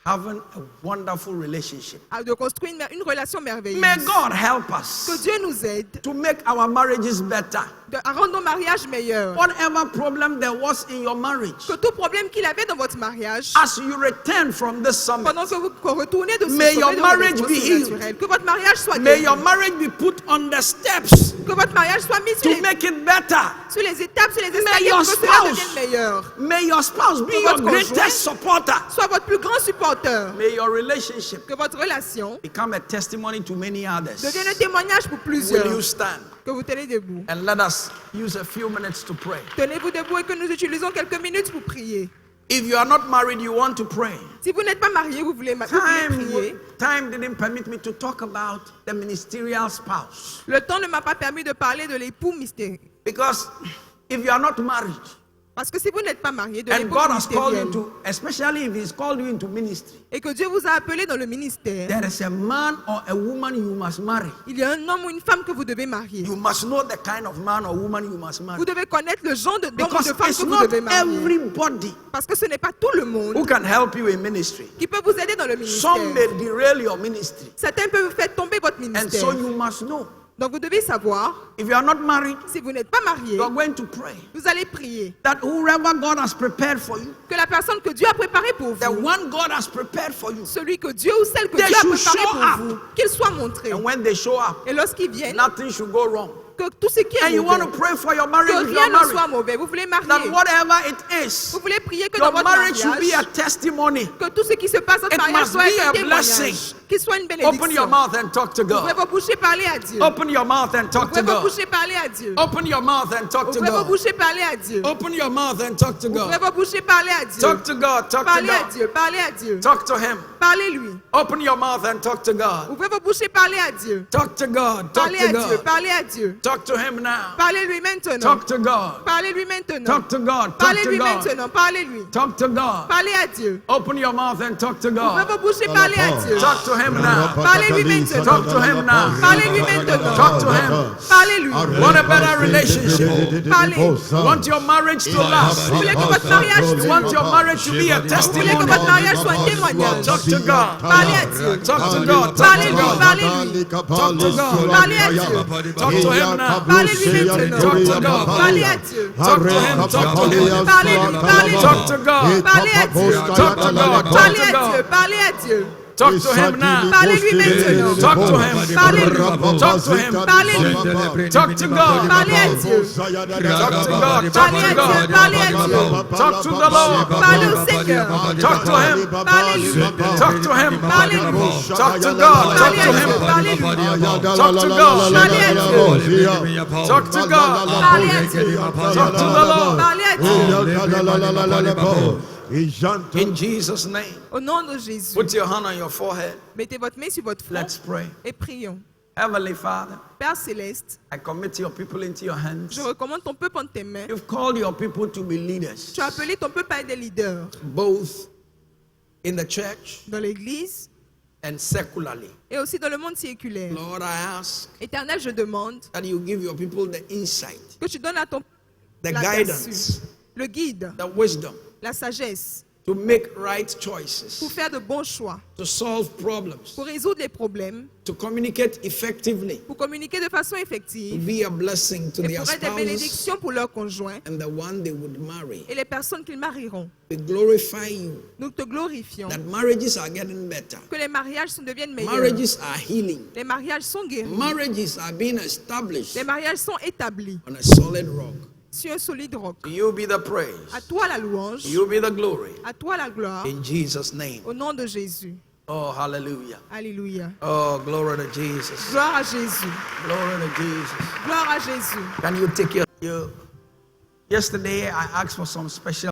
having a wonderful relationship.
une relation merveilleuse.
May God help
Que
us
Dieu nous aide
to make our marriages better.
à rendre nos mariages meilleurs.
Whatever problem there was in your marriage,
Que tout problème qu'il avait dans votre mariage,
as you return from this summit,
pendant que vous retournez de ce
May your
sommet de
marriage
votre
be healed.
naturel, que votre mariage soit
may
guéri,
your marriage be put on the steps
que votre mariage soit mis
to make it better.
sur les étapes, sur les
May
escaliers
your
pour que cela
spouse-
devienne meilleur.
May your spouse be
Que
your
votre conjoint-
greatest supporter.
Soit votre plus grand supporteur.
May your relationship
Que votre relation
become a testimony to many others.
devienne un témoignage pour
Will
plusieurs.
you stand
Que vous tenez debout.
and let us use a few minutes to pray?
Tenez-vous debout et que nous utilisons quelques minutes pour prier.
If you are not married, you want to pray.
Si vous n'êtes pas marié, vous voulez prier.
Time didn't permit me to talk about the ministerial spouse.
Le temps ne m'a pas permis de parler de l'époux mystérieux.
Because if you are not married,
Parce que si vous n'êtes pas marié, de
and
l'époux
God has called you
mystérieux,
to, especially if He's called you into ministry,
et que Dieu vous a appelé dans le ministère,
there is a man or a woman you must marry.
il y a un homme ou une femme que vous devez marier.
You must know the kind of man or woman you must marry.
Vous devez connaître le genre d'homme ou
Because
de femme
it's
que vous
not
devez marier.
everybody
Parce que ce n'est pas tout le
who
monde
can help you in ministry.
qui peut vous aider dans le
Some may
ministère.
derail your ministry.
Certains peuvent vous faire tomber votre
And
ministère.
so you must know.
Donc vous devez savoir,
If you are not married,
si vous n'êtes pas marié,
you are going to pray
vous allez prier
that whoever God has prepared for you,
que la personne que Dieu a préparée pour
the
vous,
one God has prepared for you,
celui que Dieu ou celle que
They
Dieu a
should
préparé
show
pour
up.
vous, qu'il soit montré.
and when they show up,
Et lorsqu'ils viennent,
nothing should go wrong.
que tout ce qui est
And you want to
mauvais,
pray for your marriage
que
if you
rien
are
ne
married.
soit mauvais. Vous voulez
That
marier.
whatever it is,
Vous voulez prier que dans
your
votre
marriage should be a
mariage,
testimony.
que tout ce qui se passe dans
It
votre mariage
must
soit
be
un
a
témoignage,
blessing.
qu'il soit une
Open your
bénédiction.
mouth and talk to
Ouvrez
God.
vos bouches et parlez à Dieu.
Open your mouth and talk to
Ouvrez vos
God.
bouches et parlez à Dieu.
Open your mouth and talk to
Ouvrez vos
God.
bouches et parlez à Dieu.
Open your mouth and talk to
Ouvrez
God.
vos bouches et parlez à Dieu.
Talk to God. Talk to
Parlez à
God.
Dieu, parlez à Dieu.
Talk to Him.
Parlez-lui.
Open your mouth and talk to God.
Ouvrez vos bouches et parlez à Dieu.
Talk to God. Talk
Parlez
to
à Dieu,
God.
parlez à Dieu.
Talk to Him now.
Parlez-lui maintenant.
Talk to God.
Parlez-lui maintenant.
Talk to God. Talk to
Parlez-lui
God.
maintenant. Parlez-lui.
Talk to God.
Parlez à Dieu.
Open your mouth and talk to
Ouvrez
God.
vos bouches et parlez à Dieu.
Talk to Him now.
Parlez-lui maintenant.
Talk to Him now.
Parlez-lui maintenant.
Talk to Him.
Parlez-lui.
Want a better relationship?
Parlez.
Want your marriage to last?
Vous voulez que votre mariage
You
dure.
want your marriage to be a
Vous voulez que
testimony?
votre mariage soit un témoignage.
Talk to God.
Parlez à Dieu.
Talk to God. Talk to
Parlez-lui,
God.
parlez-lui.
Talk to God.
Parlez à Dieu.
Talk to Him now.
Parlez-lui maintenant.
Talk to God.
Parlez à Dieu.
Talk to Him. Talk to Him.
Parlez-lui, parlez-lui.
Talk to God.
Parlez à Dieu.
Talk to God. Talk
Parlez
to
à Dieu,
God.
parlez à Dieu.
Talk to Him now.
Parlez-lui maintenant.
Talk to Him.
Parlez-lui.
Talk to Him.
Parlez-lui.
Talk to God.
Parlez à Dieu.
Talk to God. Talk
Parlez
to
à Dieu,
God.
parlez à Dieu.
Talk to the Lord.
Parlez au Seigneur.
Talk to Him.
Parlez-lui.
Talk to Him.
Parlez-lui.
Talk to God. Talk
Parlez
to
à Dieu,
Him.
parlez-lui.
Talk to God.
Parlez à Dieu.
Talk to God.
Parlez à Dieu.
Talk to the Lord.
Parlez à Dieu.
In Jesus' name.
Au nom de Jésus,
Put your hand on your forehead.
mettez votre main sur votre front
Let's pray.
et prions.
Heavenly Father,
Père céleste,
I commit your people into your hands.
je recommande ton peuple en tes mains.
You've called your people to be leaders,
Tu as appelé ton peuple à être des leaders
both in the church
dans l'église
and secularly.
et aussi dans le monde séculaire.
Lord, I ask
Éternel, je demande
that you give your people the insight,
que tu donnes à ton
the
l'aperçu,
guidance,
le guide,
the wisdom
la sagesse
to make right
pour
choices,
faire de bons choix,
to solve problems,
pour résoudre les problèmes,
to communicate effectively,
pour communiquer de façon
to
effective
be a blessing to
et
their
pour être des
spouses
bénédictions pour leurs conjoints
and the one they would marry.
et les personnes qu'ils marieront.
We glorify you
Nous te glorifions
that marriages are getting better.
que les mariages deviennent meilleurs.
Marriages are healing.
Les mariages sont guéris.
Marriages are being established
Les mariages sont établis
on a solid rock.
sur un solide roc.
To you be the
À
praise.
toi la louange,
To you be the glory.
à toi la gloire,
In Jesus' name.
au nom de Jésus.
Oh, hallelujah.
Alléluia.
Oh, glory to Jesus.
Gloire à Jésus.
Glory to Jesus.
Gloire à Jésus.
Can you take your Yesterday I asked for some special